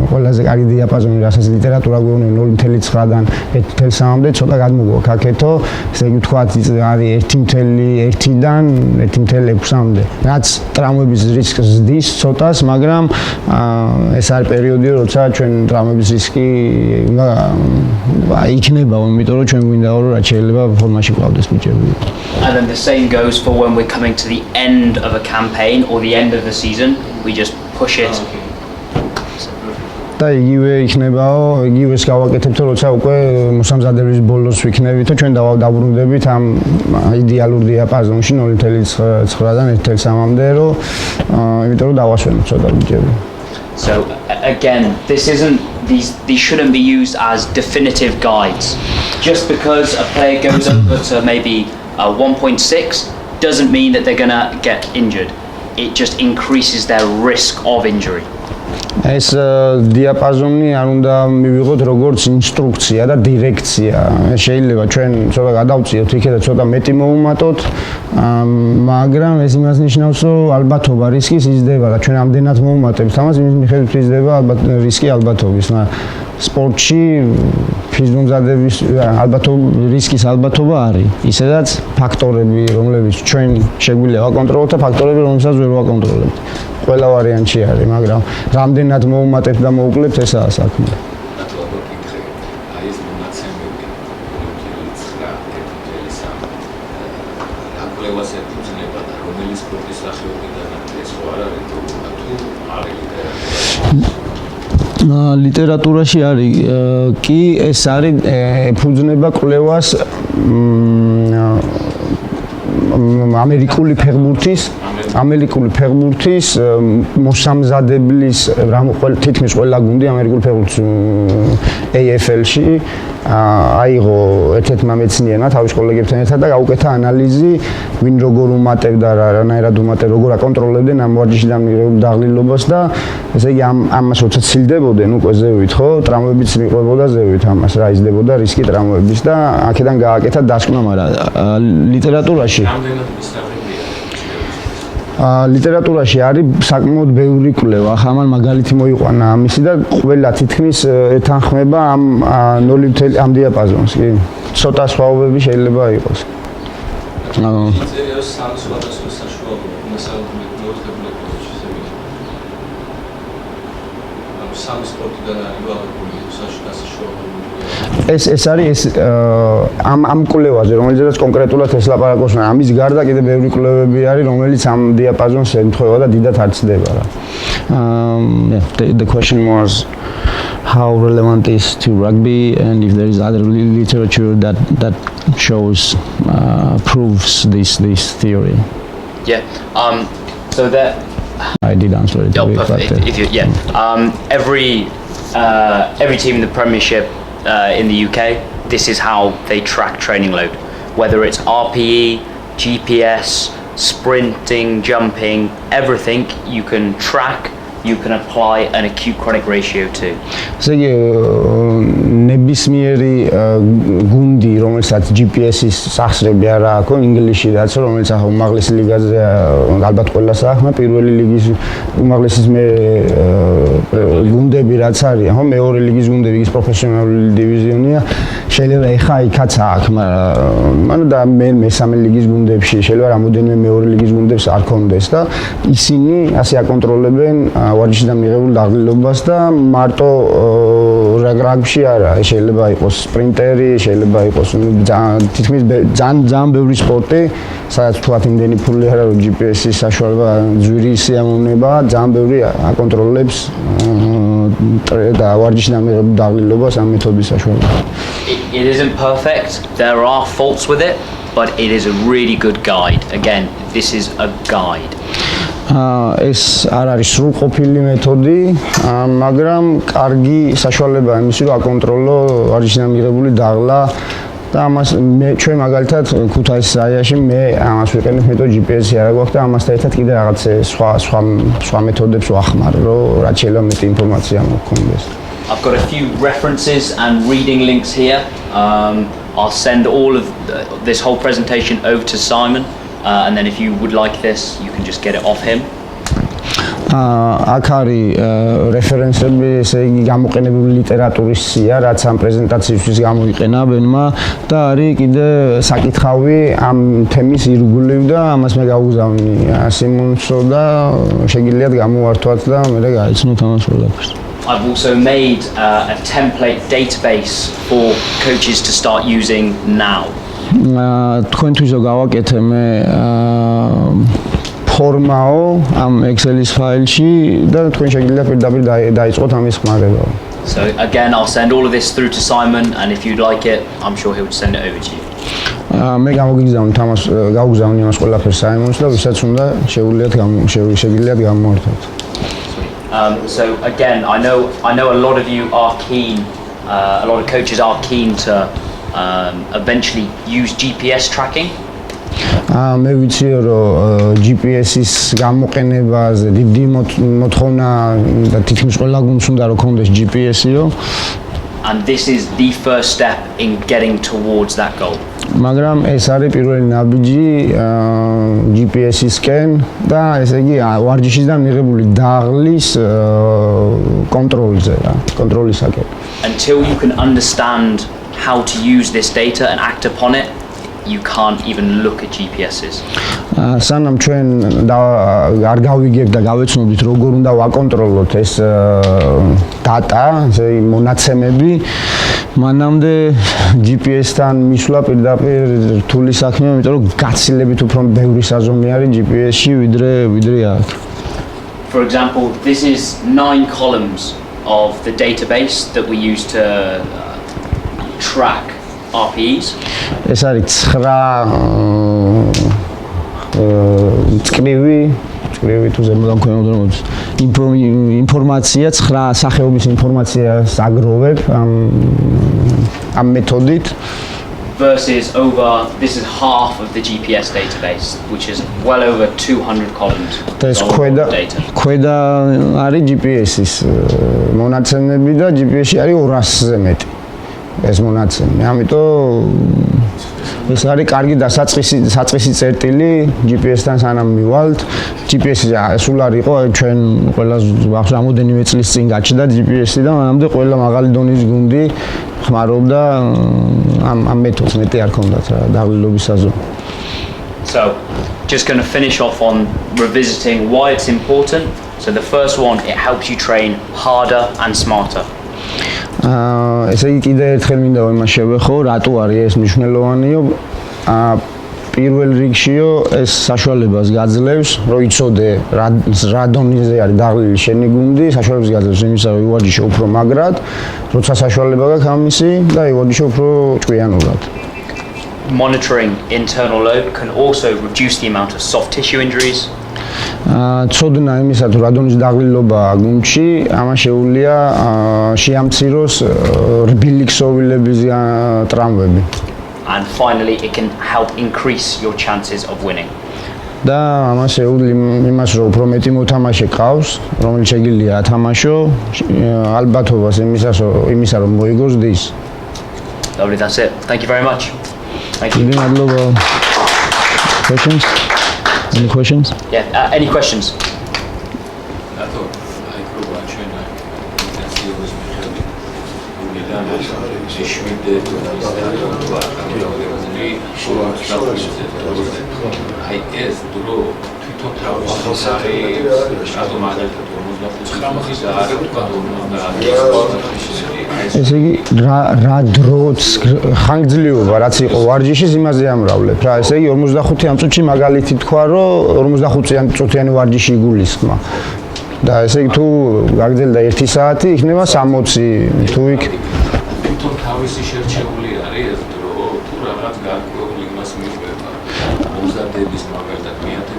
ყველაზე კარგი დიაპაზონი, რასაც ლიტერატურა გვეუბნება 0.9-დან 1.3-მდე, ცოტა გადმოგვაქვს აქეთო, ესე იგი ვთქვათ, არის 1.1-დან 1.6-მდე. რაც ტრამვების რისკს ზრდის ცოტას, მაგრამ ეს არის პერიოდი, როცა ჩვენ ტრამვების რისკი იქნება, იმიტომ რომ ჩვენ გვინდა რომ რაც შეიძლება ფორმაში ყავდეს ბიჭები. And then the same goes for when we're coming to the end of a campaign or the end of the season, we just push it. და იგივე იქნებაო, იგივეს გავაკეთებთ, როცა უკვე მოსამზადების ბოლოს ვიქნებით და ჩვენ დავბრუნდებით ამ იდეალურ დიაპაზონში 0.9-დან 1.3-მდე, რომ იმიტომ რომ დავასვენოთ ცოტა ბიჭები. So again, these shouldn't be used as definitive guides. Just because a player goes over to maybe 1.6 doesn't mean that they're gonna get injured. It just increases their risk of injury. ეს დიაპაზონი არ უნდა მივიღოთ როგორც ინსტრუქცია და დირექცია. შეიძლება ჩვენ ცოტა გადავწიოთ იქეთ და ცოტა მეტი მოუმატოთ, მაგრამ ეს იმას ნიშნავს, რომ ალბათობა რისკის იზრდება და ჩვენ ამდენად მოუმატებთ, ამას იმის მიხედვით იზრდება რისკი ალბათობის. სპორტში ფიზიომზადების რისკის ალბათობა არის. ისედაც ფაქტორები, რომლებიც ჩვენ შეგვიძლია ვაკონტროლოთ და ფაქტორები, რომლებსაც ვერ ვაკონტროლებთ. ყველა ვარიანტი არის, მაგრამ რამდენად მოუმატებთ და მოუკლებთ, ესაა საქმე. ლიტერატურაში არის კი ეს არის ეფუძნება კვლევას ამერიკული ფეხბურთის მოსამზადებლის თითქმის ყველა გუნდი ამერიკული ფეხბურთის AFL-ში აიღო ერთ-ერთმა მეცნიერმა თავის კოლეგებთან ერთად და გაუკეთა ანალიზი ვინ როგორ უმატებდა რანაირად უმატებდა როგორ აკონტროლებდნენ ამ ვარჯიშიდან მიღებულ დაღლილობას და ესე იგი ამას როცა ცილდებოდნენ უკვე ზევით ხო ტრამვებიც მიყვებოდა ზევით ამას რა იზრდებოდა რისკი ტრამვების და აქედან გააკეთა დასკვნა მაგრამ ლიტერატურაში არის საკმაოდ ბევრი კვლევა, ახლა მან მაგალითი მოიყვანა ამისი და ყველა თითქმის ეთანხმება ამ 0 ამ დიაპაზონს, კი. ცოტა სხვაობები შეიძლება იყოს. ეს არის ამ კვლევაზე, რომელზეც კონკრეტულად ეს ლაპარაკობს, ამის გარდა კიდე ბევრი კვლევები არის, რომელიც ამ დიაპაზონს ემთხვევა და დიდად არ ცდება რა. The question was how relevant is to rugby and if there is other literature that shows proves this theory. Yeah. So that I did answer it. Oh, perfect. If you, every team in the Premiership in the UK, this is how they track training load. Whether it's RPE, GPS, sprinting, jumping, everything you can track, you can apply an acute chronic ratio to. So ნებისმიერი გუნდი, რომელსაც GPS-ის სახსრები არ აქვს, ინგლისშიდაც, რომელიც ახლა უმაღლესი ლიგაზე ალბათ ყველას აქვს, პირველი ლიგის უმაღლესი გუნდები რაც არის, ხო, მეორე ლიგის გუნდები, ის პროფესიონალური დივიზიონია, შეიძლება ეხა იქაც აქვს, მაგრამ და მესამე ლიგის გუნდებში შეიძლება რამოდენიმე მეორე ლიგის გუნდებს არ კონდეს და ისინი ასე აკონტროლებენ ვარჯიშიდან მიღებულ დაღლილობას და მარტო რაგბიში არა, შეიძლება იყოს სპრინტერი, შეიძლება იყოს თითქმის ძალიან ბევრი სპორტი, სადაც თუათ იმდენი ფული არა რომ GPS-ის საშუალება ძვირი სიამოვნება, ძალიან ბევრი აკონტროლებს და ვარჯიშიდან მიღებულ დაღლილობას ამ მეთოდის საშუალებით. It isn't perfect. There are faults with it, but it is a really good guide. Again, this is a guide. ეს არ არის სრულყოფილი მეთოდი, მაგრამ კარგი საშუალებაა იმისი, რომ აკონტროლო ვარჯიშიდან მიღებული დაღლა და ამას ჩვენ მაგალითად ქუთაისის აიაში მე ამას ვიყენებ მეთოდი GPS-ი არა გვაქვს და ამასთან ერთად კიდე რაღაც სხვა მეთოდებს ვახმარ, რომ რაც შეიძლება მეტი ინფორმაცია მოგქონდეს. I've got a few references and reading links here. I'll send all of this whole presentation over to Simon. And then if you would like this, you can just get it off him. აქ არის რეფერენსები, ესე იგი გამოყენებული ლიტერატურის სია, რაც ამ პრეზენტაციისთვის გამოიყენა ბენმა და არის კიდე საკითხავი ამ თემის ირგვლივ და ამას მე გავუგზავნი სიმონსო და შეგიძლიათ გამოვართვათ და მე გაიცნოთ ამას ყველაფერს. I've also made a template database for coaches to start using now. თქვენთვის გავაკეთე მე ფორმაო ამ Excel-ის ფაილში და თქვენ შეგიძლიათ პირდაპირ დაიწყოთ ამის ხმარება. So again, I'll send all of this through to Simon, and if you'd like it, I'm sure he'll send it over to you. მე გავგზავნი ამას ყველაფერს საიმონს და ვისაც უნდა შეგიძლიათ გამოვართოთ. So again, I know a lot of you are keen, a lot of coaches are keen to eventually use GPS tracking. მე ვიცი რომ GPS-ის გამოყენებაზე დიდი მოთხოვნა და თითქმის ყველა გუნდს უნდა რომ ქონდეს GPS-იო. And this is the first step in getting towards that goal. მაგრამ ეს არის პირველი ნაბიჯი GPS-ისკენ და ესე იგი ვარჯიშისგან მიღებული დაღლის კონტროლზე რა, კონტროლისაკენ. Until you can understand how to use this data and act upon it, you can't even look at GPSs. სანამ ჩვენ არ გავიგებთ და გავეცნობთ როგორ უნდა ვაკონტროლოთ ეს დატა, ესე მონაცემები, მანამდე GPS-თან მისვლა პირდაპირ რთული საქმეა, იმიტომ რომ გაცილებით უფრო ბევრი საზომი არის GPS-ში ვიდრე აქ. For example, this is 9 columns of the database that we use to track RPEs. ეს არის 9 წკრივი თუ ზემოდან ქვემოდან მოდის ინფორმაცია 9 სახეობის ინფორმაციას აგროვებ ამ მეთოდით versus this is half of the GPS database, which is well over 200 columns. ეს ქვედა არის GPS-ის მონაცემები და GPS-ში არის 200-ზე მეტი ეს მონაცემი. ამიტომ ეს არის კარგი საწყისი წერტილი GPS-თან სანამ მივალთ. GPS-ი სულ არ იყო, ჩვენ ყველას ახლა რამოდენიმე წლის წინ გაჩნდა GPS-ი და მანამდე ყველა მაღალი დონის გუნდი ხმარობდა ამ მეთოდს, მეტი არ ქონდათ რა დაღლილობის საზომი. So, just going to finish off on revisiting why it's important. So the first one, it helps you train harder and smarter. ესე იგი კიდე ერთხელ მინდა იმას შევეხო, რატო არის ეს მნიშვნელოვანიო. პირველ რიგშიო ეს საშუალებას გაძლევს, რომ იცოდე რა დონეზე არის დაღლილი შენი გუნდი, საშუალებას გაძლევს იმისა, რომ ივარჯიშო უფრო მაგრად, როცა საშუალება გაქვს ამისი და ივარჯიშო უფრო ჭკვიანურად. Monitoring internal load can also reduce the amount of soft tissue injuries. ცოდნა იმისა, თუ რა დონის დაღლილობა გუნდში, ამას შეუძლია შეამციროს რბილი ქსოვილების ტრამვები. And finally, it can help increase your chances of winning. და ამას შეუძლია იმას, რომ უფრო მეტი მოთამაშე ყავს, რომელიც შეგიძლია ათამაშო, ალბათობას იმისა, რომ მოიგოს დის. Lovely, that's it. Thank you very much. Thank you. Questions? Any questions? Yeah, any questions? ესე იგი რა დროც ხანგრძლივობა რაც იყო ვარჯიშის იმაზე ამრავლებ რა ესე იგი 45 წუთში მაგალითი თქვა რომ 45 წუთიანი ვარჯიში იგულისხმა და ესე იგი თუ გაგრძელდა 1 საათი იქნება 60 თუ იქ თვითონ თავისი შერჩეული არის ეს დრო თუ რაღაც გარკვეული იმას მიყვება მომზადების მაგალითად მეათე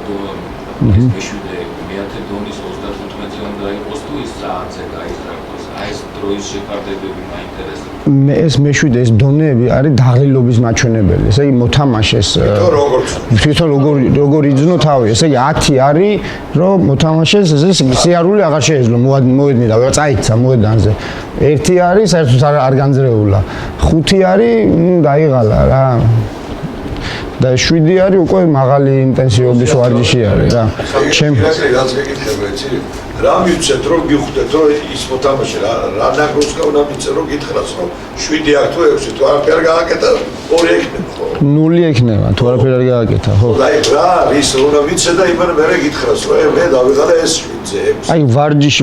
დონის 35-ზე უნდა იყოს თუ ის საათზე გაიზრდოს აი ეს დროის შეფარდებები მაინტერესებს ეს მეშვიდე ეს დონეები არის დაღლილობის მაჩვენებელი ესე იგი მოთამაშეს თვითონ როგორ იძნო თავი ესე იგი 10 არის რომ მოთამაშეს ეს სიარული აღარ შეეძლო მოედნიდან რა წაიცა მოედანზე 1 არის საერთოდ არ განძრეულა 5 არის დაიღალა რა და 7 არის უკვე მაღალი ინტენსივობის ვარჯიში არის რა. ჩემ რაც გეკითხება იცი? რა მივცეთ რომ გიხვდეთ რომ ის მოთამაშე რა ნაკრებს უნდა მიცე რომ გითხრას რომ 7 აქვს თუ 6 თუ არაფერი არ გააკეთა 2 ექნება ხო? 0 ექნება თუ არაფერი არ გააკეთა ხო? აი რა ის უნდა მიცე და იმან მე გითხრას რომ მე დავიღალა ეს 7-ზე 6. აი ვარჯიში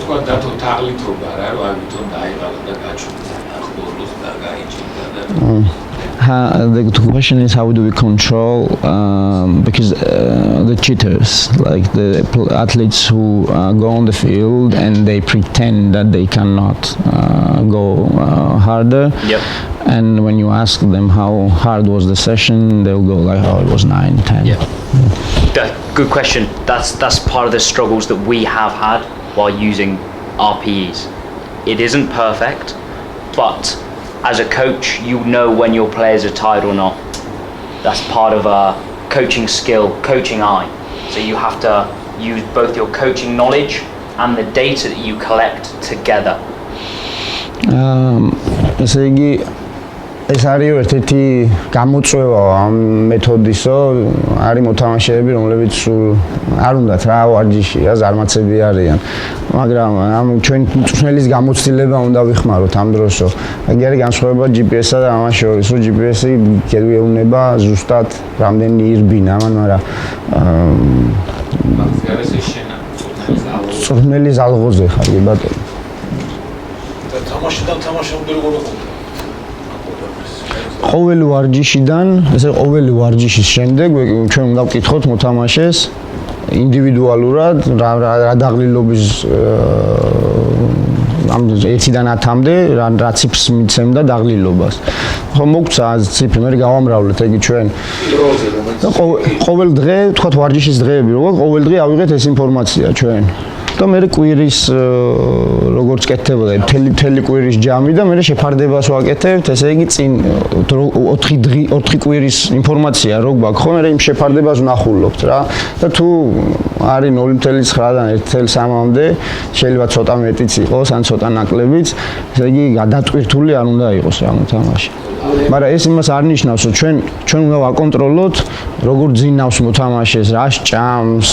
თქვა დათო თაღლითობა რა რომ ამიტომ დაიღალა The question is how do we control because the cheaters, like the athletes who go on the field and they pretend that they cannot go harder. Yep. And when you ask them how hard was the session, they'll go like, oh, it was 9, 10. Yeah. Good question. That's part of the struggles that we have had while using RPEs. It isn't perfect, but as a coach, you know when your players are tired or not. That's part of a coaching skill, coaching eye. So you have to use both your coaching knowledge and the data that you collect together. ეს არის ერთ-ერთი გამოწვევა ამ მეთოდისო, არის მოთამაშეები, რომლებიც არ უნდათ რა ვარჯიშია, ზარმაცები არიან. მაგრამ ამ ჩვენ მწვრთნელის გამოცდილება უნდა ვიხმაროთ ამ დროსო. აი არის განსხვავება GPS-სა და ამას შორის, რომ GPS-ი გეუბნება ზუსტად რამდენი ირბინა, მაგრამ მწვრთნელის ალღოზე ხარ, კი ბატონო. და თამაშიდან თამაშამდე როგორ ვიყო? ყოველი ვარჯიშიდან, ესე ყოველი ვარჯიშის შემდეგ ჩვენ უნდა ვკითხოთ მოთამაშეს ინდივიდუალურად რა დაღლილობის ამ 1-დან 10-მდე რა ციფრს მიცემდა დაღლილობას. ხო მოგცა ციფრი, მე გავამრავლეთ ეგ ჩვენ. ყოველ დღე, თქვათ ვარჯიშის დღეები, როგორ ყოველ დღე ავიღეთ ეს ინფორმაცია ჩვენ. და მე კვირის როგორც კეთდებოდა მთელი კვირის ჯამი და მე შეფარდებას ვაკეთებთ, ესე იგი წინ 4 კვირის ინფორმაცია რო გვაქვს, ხო მე იმ შეფარდებას ვნახულობთ რა და თუ არის 0.9-დან 1.3-მდე, შეიძლება ცოტა მეტიც იყოს, ან ცოტა ნაკლებიც, ესე იგი გადატვირთული არ უნდა იყოს რა მოთამაშე. მაგრამ ეს იმას არ ნიშნავს, რომ ჩვენ უნდა ვაკონტროლოთ, როგორ ძინავს მოთამაშეს, რა სჭამს,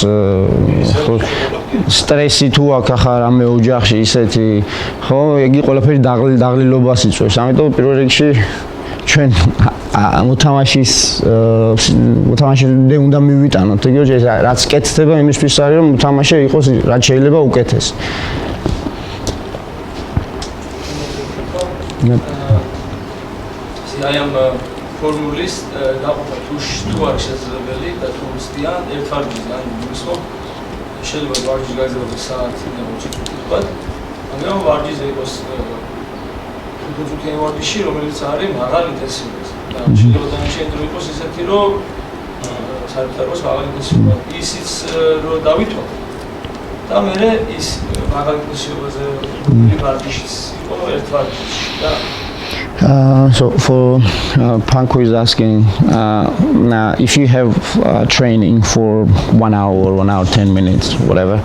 სტრესი თუ აქვს ახლა რამე ოჯახში ისეთი, ხო, იგი ყველაფერი დაღლილობას იწვევს. ამიტომ პირველ რიგში ჩვენ მოთამაშემდე უნდა მივიტანოთ, ეგ რაც კეთდება იმისთვის არის, რომ მოთამაშე იყოს რაც შეიძლება უკეთესი. აი ამ ფორმულის დაყოფა თუ არის შესაძლებელი და თუ ვსწიან ერთ ვარჯიშს ან ისო შეიძლება ვარჯიშს გაიზარდოს საათი და 20 წუთი ვთქვათ. მაგრამ ვარჯიშზე იყოს 5 წუთიანი ვარჯიში, რომელიც არის მაღალ ინტენსივობაზე. და შეიძლება დანარჩენი დრო იყოს ისეთი, რომ საერთოდ მაღალ ინტენსივობაზე ისიც რომ დავითვალ. და მე ის მაღალ ინტენსივობაზე ვარჯიშიც იყო ერთ ვარჯიშში და so for Panko is asking if you have training for 1 hour, 1 hour 10 minutes, whatever,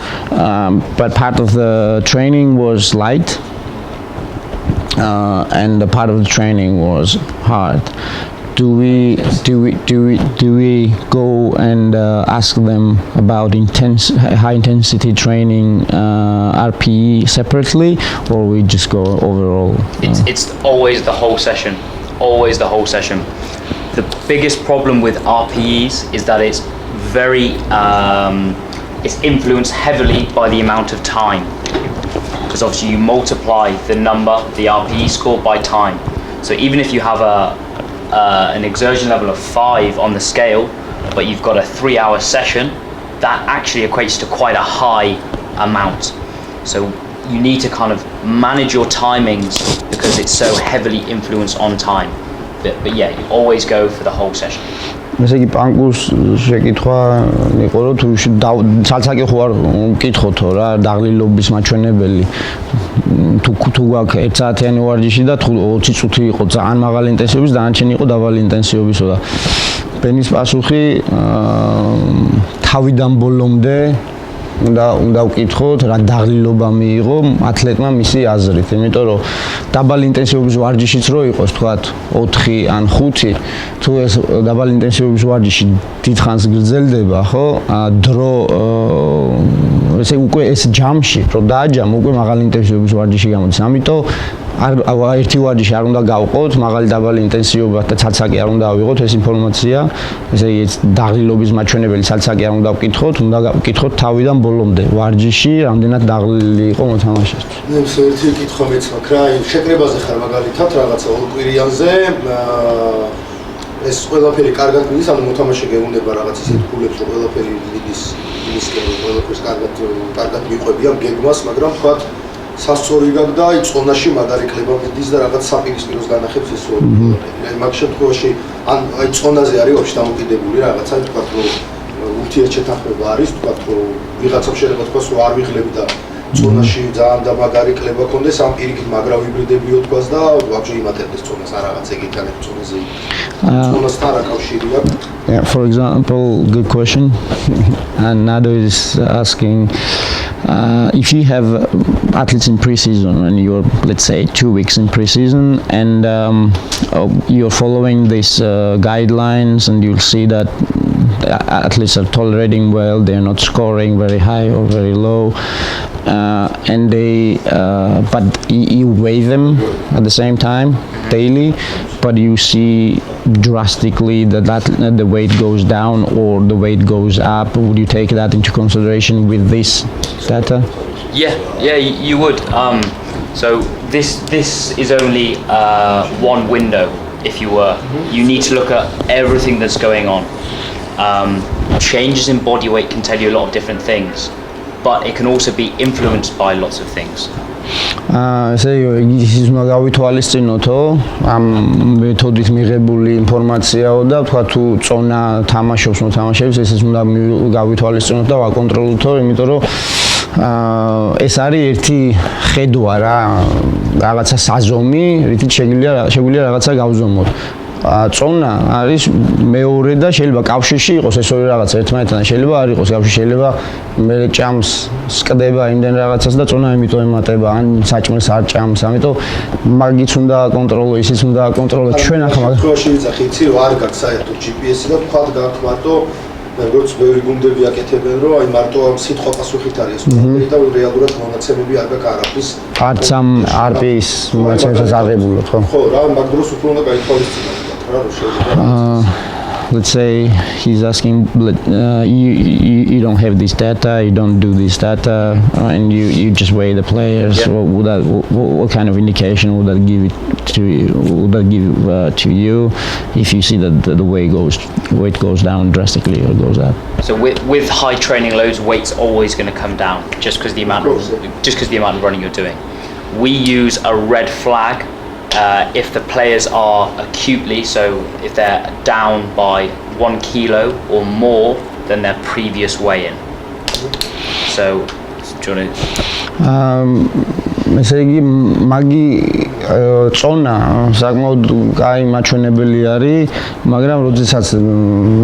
but part of the training was light and the part of the training was hard. Do we go and ask them about high intensity training RPE separately, or we just go overall? It's always the whole session. Always the whole session. The biggest problem with RPEs is that it's very it's influenced heavily by the amount of time, because obviously you multiply the number, the RPE score, by time. So even if you have an exertion level of 5 on the scale, but you've got a 3-hour session, that actually equates to quite a high amount. So you need to kind of manage your timings because it's so heavily influenced on time. But yeah, you always go for the whole session. ესე იგი პანკუს შეკითხვა იყო, რომ თუ ცალსაკითხო არ მკითხოთო რა დაღლილობის მაჩვენებელი თუ გვაქვს 1 საათიანი ვარჯიში და 20 წუთი იყო ძალიან მაღალი ინტენსივობის, დანარჩენი იყო დაბალი ინტენსივობისო და ბენის პასუხი თავიდან ბოლომდე უნდა ვკითხოთ რა დაღლილობა მიიღო ათლეტმა მისი აზრით, იმიტომ რომ დაბალი ინტენსივობის ვარჯიშიც რო იყოს, თქვათ 4 ან 5, თუ ეს დაბალი ინტენსივობის ვარჯიში დიდხანს გრძელდება, ხო, დრო ესე უკვე ეს ჯამში, რომ დააჯამ უკვე მაღალი ინტენსივობის ვარჯიში გამოდის. ამიტომ ერთი ვარჯიში არ უნდა გავყოთ, მაღალი დაბალი ინტენსივობა და ცალსაკი არ უნდა ავიღოთ ეს ინფორმაცია. ესე იგი დაღლილობის მაჩვენებელი ცალსაკი არ უნდა ვკითხოთ, უნდა ვკითხოთ თავიდან ბოლომდე ვარჯიში, რამდენად დაღლილი იყო მოთამაშეში. ერთი კითხვა მეც მაქვს რა, შეკრებაზე ხარ მაგალითად რაღაცა ორკვირიანზე, ეს ყველაფერი კარგად მიდის, ანუ მოთამაშე გეუბნება რაღაც ისეთ ფულებს, რომ ყველაფერი მიდის იმისკენ, რომ ყველაფერს კარგად მიყვებიან გეგმას, მაგრამ თქვათ სასწორი გაქვს და აი წონაში მაგარი კლება მიდის და რაღაც საპირისპიროს განახებს ეს რომ მაგ შემთხვევაში ან აი წონაზე არის ვაფშე დამოკიდებული რაღაცა თქვათ რომ ურთიერთშეთანხმება არის თქვათ რომ ვიღაცამ შეიძლება თქვას რომ არ ვიღლებ და წონაში ძალიან და მაგარი კლება ქონდეს ამ პირიქით მაგრა ვიბრდებიო თქვას და ვაფშე იმატებდეს წონას არ რაღაც ეგეთ განეთ წონაზე წონასთან რა კავშირი აქვს. Yeah, for example, good question. And Nado is asking if you have athletes in pre-season and you're, let's say, 2 weeks in pre-season and you're following these guidelines and you'll see that athletes are tolerating well, they're not scoring very high or very low, and but you weigh them at the same time daily, but you see drastically that the weight goes down or the weight goes up. Would you take that into consideration with this data? Yeah, you would. So this is only one window. If you need to look at everything that's going on. Changes in body weight can tell you a lot of different things, but it can also be influenced by lots of things. ესე იგი ის უნდა გავითვალისწინოთო ამ მეთოდით მიღებული ინფორმაციაო და თქვა თუ წონა თამაშობს მოთამაშეებს ესეც უნდა გავითვალისწინოთ და ვაკონტროლოთო, იმიტომ რომ ეს არის ერთი ხედვა რა, რაღაცა საზომი, რითიც შეგვიძლია რაღაცა გავზომოთ. წონა არის მეორე და შეიძლება კავშირში იყოს ეს ორი რაღაცა ერთმანეთთან, შეიძლება არ იყოს კავშირში, შეიძლება მე ჭამს სკდება იმდენ რაღაცას და წონა იმიტომ ემატება, ან საჭმელს არ ჭამს, ამიტომ მაგიც უნდა აკონტროლო, ისიც უნდა აკონტროლო. ჩვენ ახლა მაგაში ვიძახი, იცი რომ არ გაქვს საერთოდ ჯიპიესი და თქვა გაქვს მარტო როგორც ბევრი გუნდები აკეთებენ, რომ აი მარტო ამ სიტყვა პასუხით არის ეს და რეალურად მონაცემები არ გაქვს არაფრის. არც ამ RP-ის მონაცემებსაც აღებულოთ, ხო? ხო, რა, მაგ დროს უფრო უნდა გაითვალისწინოთ. Let's say he's asking, you don't have this data, you don't do this data, and you just weigh the players. Yeah. What kind of indication would that give to you? Would that give to you if you see that the weight goes down drastically or goes up? So with high training loads, weight's always going to come down just because the amount of running you're doing. We use a red flag. If the players are acutely, so if they're down by 1 kilo or more than their previous weigh-in. So, do you want to... ესე იგი მაგი წონა საკმაოდ კაი მაჩვენებელი არის, მაგრამ როდესაც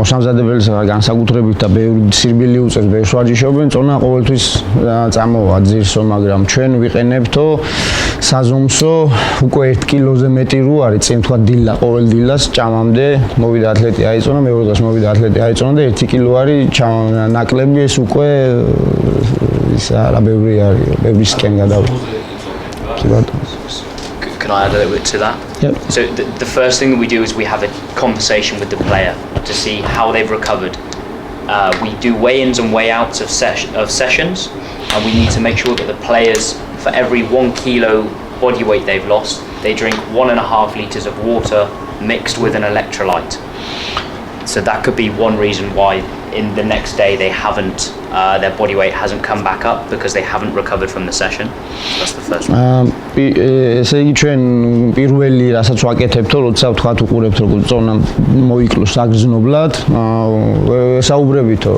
მოსამზადებელს განსაკუთრებით და ბევრი სირბილი უწევს, ბევრს ვარჯიშობენ, წონა ყოველთვის წამოვა ძირსო, მაგრამ ჩვენ ვიყენებთო საზომსო უკვე 1 კილოზე მეტი რო არის, წინ თქვა დილა, ყოველ დილას ჭამამდე მოვიდა ათლეტი აიწონა, მეორე დღეს მოვიდა ათლეტი აიწონა და 1 კილო არის ნაკლები, ეს უკვე ის არა ბევრი არის, ბევრისკენ გადავიდა. Can I add a little bit to that? Yep. So the first thing that we do is we have a conversation with the player to see how they've recovered. We do weigh-ins and weigh-outs of sessions, and we need to make sure that the players, for every 1 kilo body weight they've lost, they drink 1.5 litres of water mixed with an electrolyte. So that could be one reason why in the next day they haven't, their body weight hasn't come back up because they haven't recovered from the session. So that's the first one. ესე იგი ჩვენ პირველი რასაც ვაკეთებთო, როცა ვთქვათ უყურებთ როგორ წონა მოიკლოს საგრძნობლად, საუბრებითო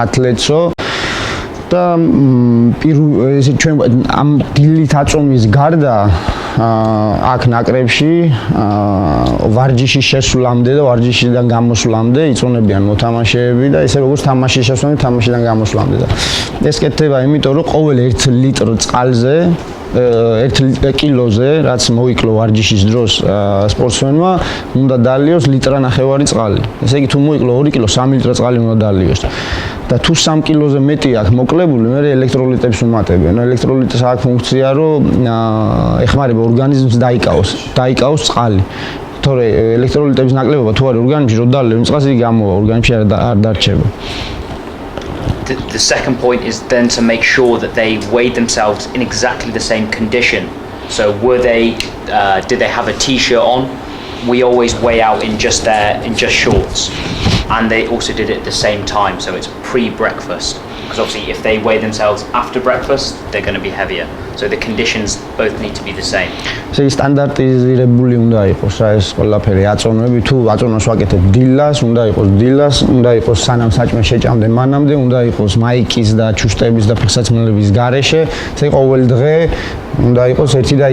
ათლეტსო და ესე ჩვენ ამ დილით აწონის გარდა აქ ნაკრებში ვარჯიშის შესვლამდე და ვარჯიშიდან გამოსვლამდე იწონებიან მოთამაშეები და ესე როგორც თამაშის შესვლამდე, თამაშიდან გამოსვლამდე და ეს კეთდება იმიტომ რომ ყოველ 1 ლიტრ წყალზე 1 კილოზე, რაც მოიკლო ვარჯიშის დროს სპორტსმენმა, უნდა დალიოს ლიტრანახევარი წყალი. ესე იგი თუ მოიკლო 2 კილო, 3 ლიტრი წყალი უნდა დალიოს. და თუ 3 კილოზე მეტი აქვს მოკლებული, მე ელექტროლიტებს უმატებენ. ელექტროლიტის აქვს ფუნქცია, რომ ეხმარება ორგანიზმს დაიკავოს წყალი. თორე ელექტროლიტების ნაკლებობა თუ არის ორგანიზმში, რო დალევენ წყალს, იგი გამოვა ორგანიზმში არ დარჩება. The second point is then to make sure that they weighed themselves in exactly the same condition. So did they have a t-shirt on? We always weigh out in just shorts, and they also did it at the same time, so it's pre-breakfast. Because obviously if they weigh themselves after breakfast, they're going to be heavier. So the conditions both need to be the same. So სტანდარტიზირებული უნდა იყოს რა ეს ყველაფერი აწონები, თუ აწონოს ვაკეთებ დილას, უნდა იყოს სანამ საჭმე შეჭამდე მანამდე, უნდა იყოს მაიკის და ჩუშტების და ფეხსაცმელების გარეშე. ესე ყოველ დღე უნდა იყოს ერთი და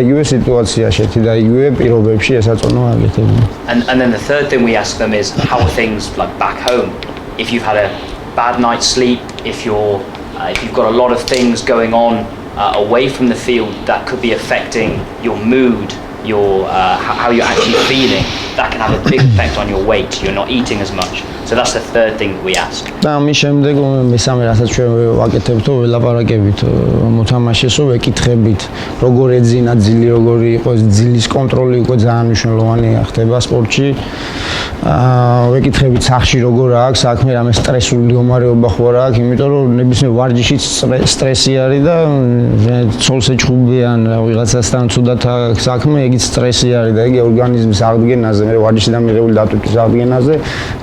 იგივე სიტუაციაში, ერთი და იგივე პირობებში ეს აწონო აკეთებენ. And then the third thing we ask them is how are things like back home? If you've had a bad night's sleep, if you've got a lot of things going on away from the field that could be affecting your mood, how you're actually feeling, that can have a big effect on your weight. You're not eating as much. So that's the third thing that we ask. და მის შემდეგ მესამე რასაც ჩვენ ვაკეთებთ, ველაპარაკებით მოთამაშესო, ვეკითხებით, როგორ ეძინა ძილი, როგორი იყო ძილის კონტროლი, უკვე ძალიან მნიშვნელოვანი ხდება სპორტში. ვეკითხებით სახში როგორ აქვს საქმე, რამე სტრესული მდგომარეობა ხო არ აქვს, იმიტომ რომ ნებისმიერ ვარჯიშიც სტრესი არის და ცოლს ეჭუბიან, ვიღაცასთან ცუდად აქვს საქმე, ეგიც სტრესი არის და იგი ორგანიზმის აღდგენაზე, მე ვარჯიშიდან მიღებული დატვირთვის აღდგენაზე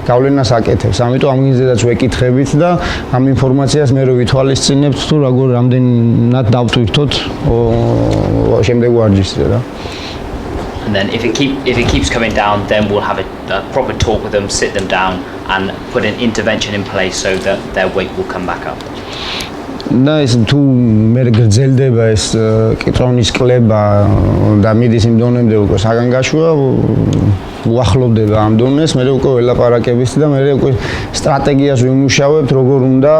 გავლენას აკეთებს. ამიტომ ამ გიზედაც ვეკითხებით და ამ ინფორმაციას მე რო ვითვალისწინებთ თუ როგორ რამდენად დავტვირთოთ შემდეგ ვარჯიშზე რა. And then if it keeps coming down, then we'll have a proper talk with them, sit them down and put an intervention in place so that their weight will come back up. და ეს თუ მე გრძელდება ეს კიტრონის კლება და მიდის იმ დონემდე უკვე საგანგაშოა უახლოვდება ამ დონეს, მე უკვე ველაპარაკებით და მე უკვე სტრატეგიას ვიმუშავებთ, როგორ უნდა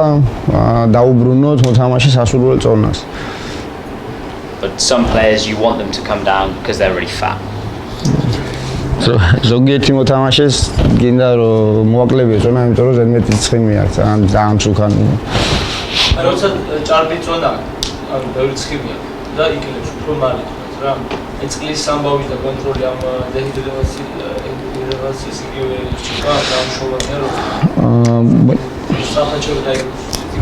დაუბრუნოთ მოთამაშის სასურველ წონას. But some players you want them to come down because they're really fat. ზოგიერთი მოთამაშეს გინდა რომ მოაკლებიოს წონა, იმიტომ რომ ზედმეტი ცხიმი აქვს, ძალიან მსუქანი. როცა ჭარბი წონა, ანუ ბევრი ცხიმი აქვს და იკლებს უფრო მალე რა. ეს წყლის სამბავი და კონტროლი ამ დეჰიდრატაციის იგივე რჩება დამშოვანია რომ საფაჩო და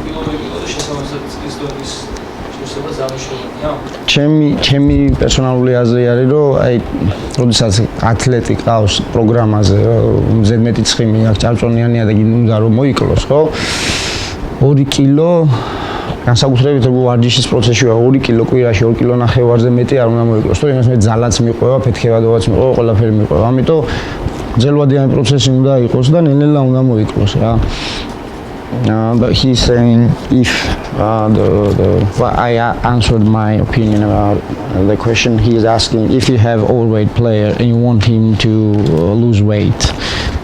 კილოები შესაძლოა წყლის დონის ჩემი პერსონალური აზრი არის, რომ აი, როდესაც ათლეტი ყავს პროგრამაზე, ზედმეტი ცხიმი აქვს, ჭარბწონიანია და უნდა რომ მოიკლოს, ხო? 2 კილო განსაკუთრებით როგორ ვარჯიშის პროცესში 2 კილო კვირაში 2 კილო ნახევარზე მეტი არ უნდა მოიკლოს, თუ იმას მე ძალაც მიყვება, ფეთქებადობაც მიყვება, ყველაფერი მიყვება. ამიტომ ძელვადიანი პროცესი უნდა იყოს და ნელ-ნელა უნდა მოიკლოს რა. But he's saying if I answered my opinion about the question. He's asking if you have overweight player and you want him to lose weight.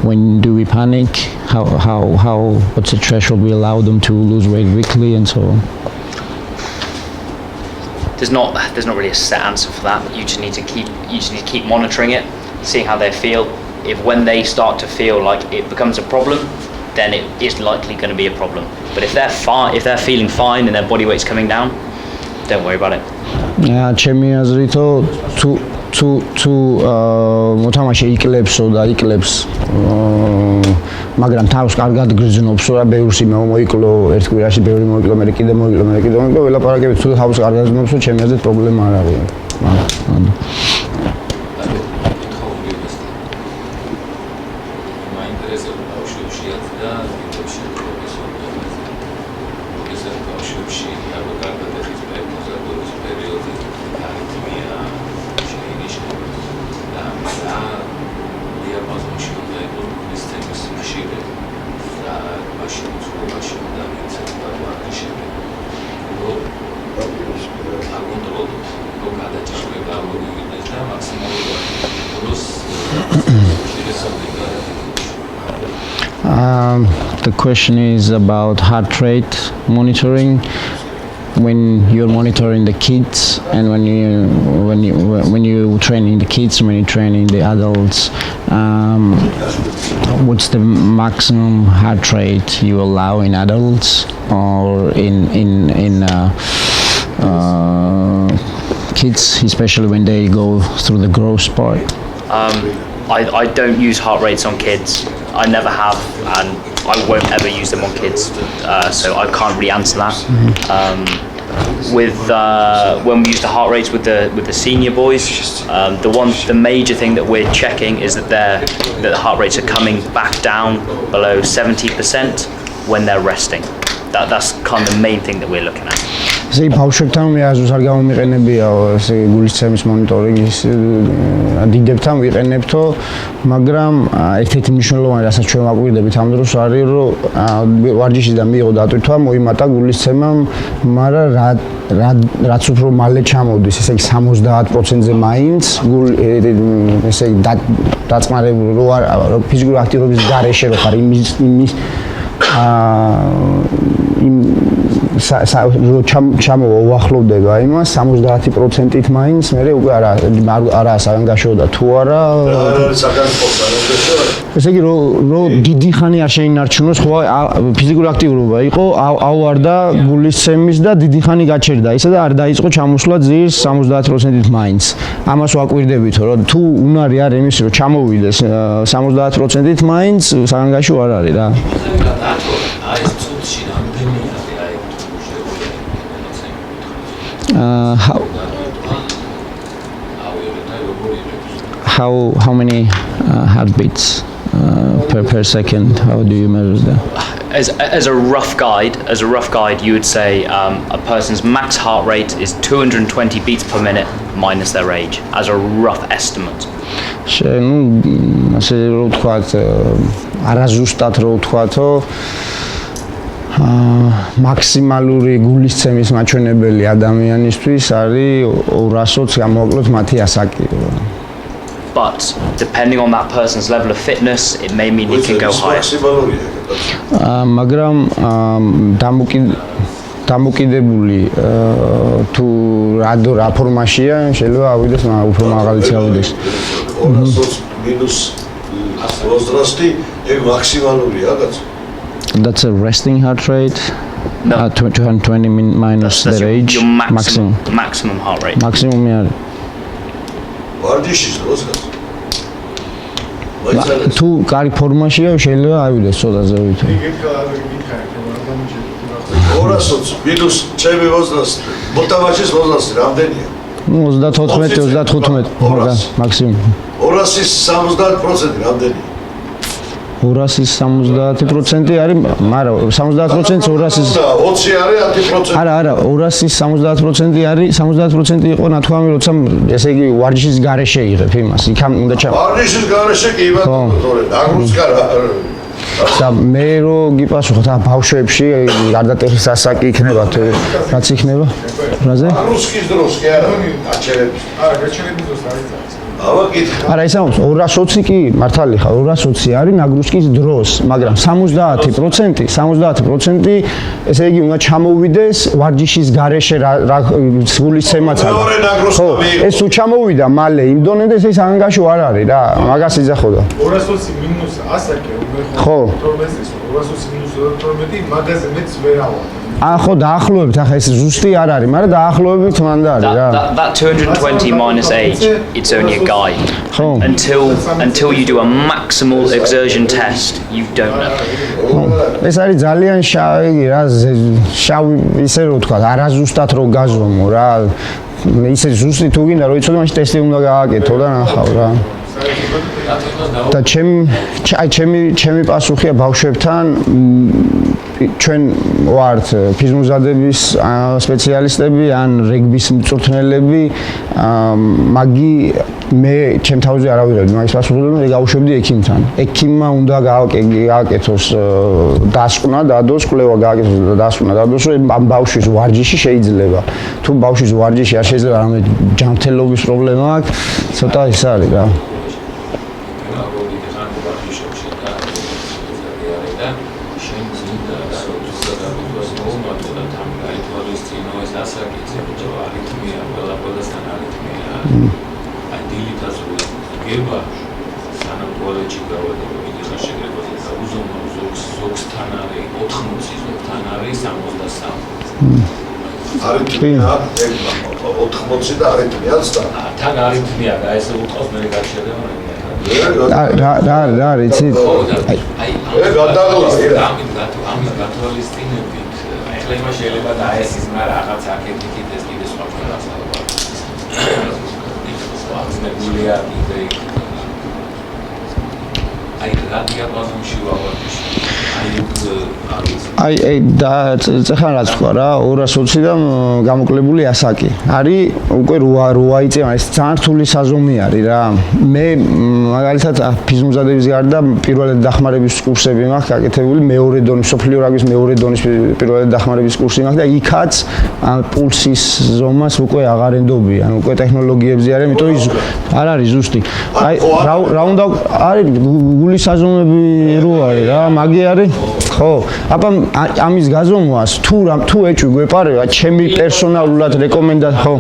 When do we panic? How what's the threshold we allow them to lose weight weekly and so on? There's not really a set answer for that. You just need to keep monitoring it, seeing how they feel. If when they start to feel like it becomes a problem, then it is likely going to be a problem. But if they're feeling fine and their body weight's coming down, don't worry about it. ჩემი აზრითო თუ მოთამაშე იკლებსო და იკლებს მაგრამ თავს კარგად გრძნობსო და ბევრს მოიკლო ერთ კვირაში ბევრი მოიკლო მე კიდე მოიკლო ველაპარაკებით თუ თავს კარგად გრძნობსო ჩემი აზრით პრობლემა არ არის. The question is about heart rate monitoring. when you're monitoring the kids and when you training the kids, when you training the adults, what's the maximum heart rate you allow in adults or in kids, especially when they go through the growth spurt? I don't use heart rates on kids. I never have, and I won't ever use them on kids. So I can't really answer that. When we use the heart rates with the senior boys, the major thing that we're checking is that the heart rates are coming back down below 70% when they're resting. That's kind of the main thing that we're looking at. See, ბავშვებთან მე აზრს არ გამომიყენებია ესე გულისცემის მონიტორინგის დიდებთან ვიყენებთო, მაგრამ ერთ-ერთი მნიშვნელოვანი რასაც ჩვენ ვაკვირდებით ამ დროს არის, რომ ვარჯიშიდან მიიღო დატვირთვა, მოიმატა გულისცემამ, მაგრამ რაც უფრო მალე ჩამოვდის, ესე იგი 70%-ზე მაინც ესე იგი დაწყნარებული რო არ ფიზიკური აქტივობის გარეშე რო ხარ იმის ჩამოვა უახლოვდება იმას 70%-ით მაინც მე უკვე არა საგანგაშოა თუ არა ესე იგი რომ დიდი ხანი არ შეინარჩუნოს ხო ფიზიკური აქტიურობა იყო ავარდა გულისცემის და დიდი ხანი გაჩერდა ისა და არ დაიწყო ჩამოსვლა ძირს 70%-ით მაინც ამას ვაკვირდებითო რომ თუ უნარი არ იმის რომ ჩამოვიდეს 70%-ით მაინც საგანგაშო არ არის რა how many heartbeats per second? How do you measure that? As a rough guide, you would say a person's max heart rate is 220 beats per minute minus their age, as a rough estimate. ასე რომ ვთქვათ, არაზუსტად რო ვთქვათო, მაქსიმალური გულისცემის მაჩვენებელი ადამიანისთვის არის 200-ს გამოვაკლოთ მათი ასაკი. But depending on that person's level of fitness, it may mean it can go higher. მაგრამ დამოკიდებული თუ რა ფორმაშია, შეიძლება ავიდეს უფრო მაღალიც ავიდეს. 200 მინუს 100 ეგ მაქსიმალურია კაცო. That's a resting heart rate. No. 220 minus that's their age. Your maximum heart rate. Maximum არის. ვარჯიშის დროს კაცო. თუ კარი ფორმაშია შეიძლება ავიდეს ცოტაზე ვითო. 200 მინუს ჩემი 200 მოტამაშის 200 რამდენია? 34-35 მაქსიმუმ. 200-ის 70% რამდენია? 200-ის 70% არის, მაგრამ 70%-ს 200-ის 20 არის 10%. არა, 200-ის 70% არის, 70% იყო ნათქვამი, როცა ესე იგი ვარჯიშის გარეშე იღებ იმას. იქამ უნდა ვარჯიშის გარეშე კი ბატონო, დაგრუსკარა. და მე რო გიპასუხოთ ა ბავშვებში გარდატეხის ასაკი იქნება თუ რაც იქნება? რაზე? დაგრუსკის დროს კი არა, გაჩერების. გაჩერების დროს არის. არა ის ამბობს 220 კი მართალი ხარ 220 არის ნაგრუსკის დროს მაგრამ 70% ესე იგი უნდა ჩამოვიდეს ვარჯიშის გარეშე რა გულისცემაც არის ხო ეს თუ ჩამოვიდა მალე იმ დონემდე ეს ანგაშო არ არის რა მაგას იძახოდა 220 მინუს ასაკი ხო 220 მინუს 12 მაგაზე მეც ვერავა ხო დაახლოებით ახლა ეს ზუსტი არ არის მაგრამ დაახლოებით მანდა არის რა that 220 minus age it's only a guide until you do a maximal exertion test you don't know ეს არის ძალიან შავი რა შავი ისე რო თქვა არაზუსტად რო გაზომო რა ისე ზუსტი თუ გინდა რომ იცოდე მაშინ ტესტი უნდა გააკეთო და ნახავ რა და ჩემი პასუხია ბავშვებთან ჩვენ ვართ ფიზმუზადების სპეციალისტები ან რაგბის მწვრთნელები მაგი მე ჩემ თავზე არ ავიღებდი მაგის პასუხისმგებლობა მე გავუშვებდი ექიმთან ექიმმა უნდა გააკეთოს დასკვნა დადოს კვლევა გააკეთოს და დასკვნა დადოს რომ ამ ბავშვის ვარჯიში შეიძლება თუ ბავშვის ვარჯიში არ შეიძლება რამე ჯანმრთელობის პრობლემა აქვს ცოტა ის არის რა გება სანამ კოლეჯში გავედი მიდიხარ შეგრებაზე და უზომო ზოგსთან არის 80 ზოგთან არის 73 არითმია 80 და არითმიაც და თან არითმია და ეს უყავს მე გაჩერდება რა რიცი ამის გათვალისწინებით ეხლა იმას შეიძლება დაესის მაგრამ რაღაც აკეთიკით ეს კიდე სხვა რაღაცაა ვახსნებულია იდეი აი რა დიაპაზონში ვავარჯიშობ აი და წეხან რაც თქვა რა 220-დან გამოკლებული ასაკი არის უკვე 8 წელი ეს ძალიან რთული საზომი არის რა მე მაგალითად ფიზმზადების გარდა პირველი დახმარების კურსები მაქვს გაკეთებული მეორე დონის სოფლიო რაგბის მეორე დონის პირველი დახმარების კურსი მაქვს და იქაც პულსის ზომას უკვე აღარ ენდობიან უკვე ტექნოლოგიებზე არის იმიტომ არ არის ზუსტი აი რა უნდა არის გულის საზომები რო არის რა მაგი არის ხო აბა ამის გაზომვას თუ ეჭვი გვეპარება ჩემი პერსონალურად რეკომენდაცია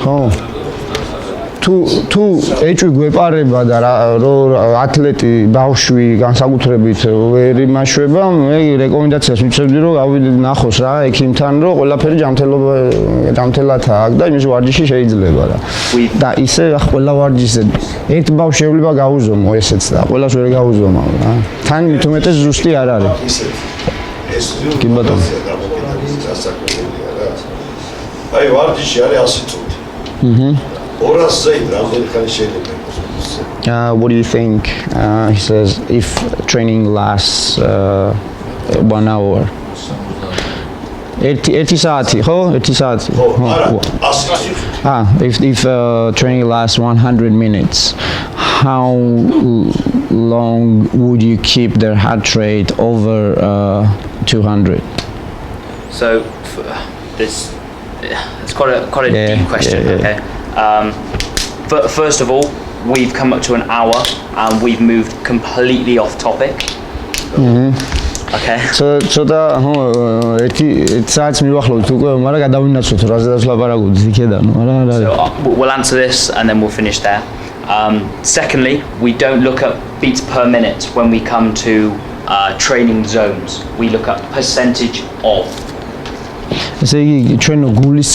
ხო თუ ეჭვი გვეპარება და რომ ათლეტი ბავშვი განსაკუთრებით ვერ იმაშვება მე რეკომენდაციას მიცემდი რომ გავიდე ნახოს რა ექიმთან რომ ყველაფერი ჯანმრთელადაა აქ და იმის ვარჯიში შეიძლება რა და ისე ყველა ვარჯიშზე ერთ ბავშვს შეიძლება გაუზომო ესეც და ყველას ვერ გაუზომავ რა თან მithumetes ზუსტი არ არის ეს კი ბატონო აი ვარჯიში არის 100 წუთი what do you think? He says if training lasts 1 hour. 1 saati, ხო? 1 saati. If training lasts 100 minutes, how long would you keep their heart rate over 200? So it's quite a deep question, okay? First of all, we've come up to an hour and we've moved completely off topic. Okay. So we'll answer this and then we'll finish there. Secondly, we don't look at beats per minute when we come to training zones. We look at percentage of. ესე იგი ჩვენ გულის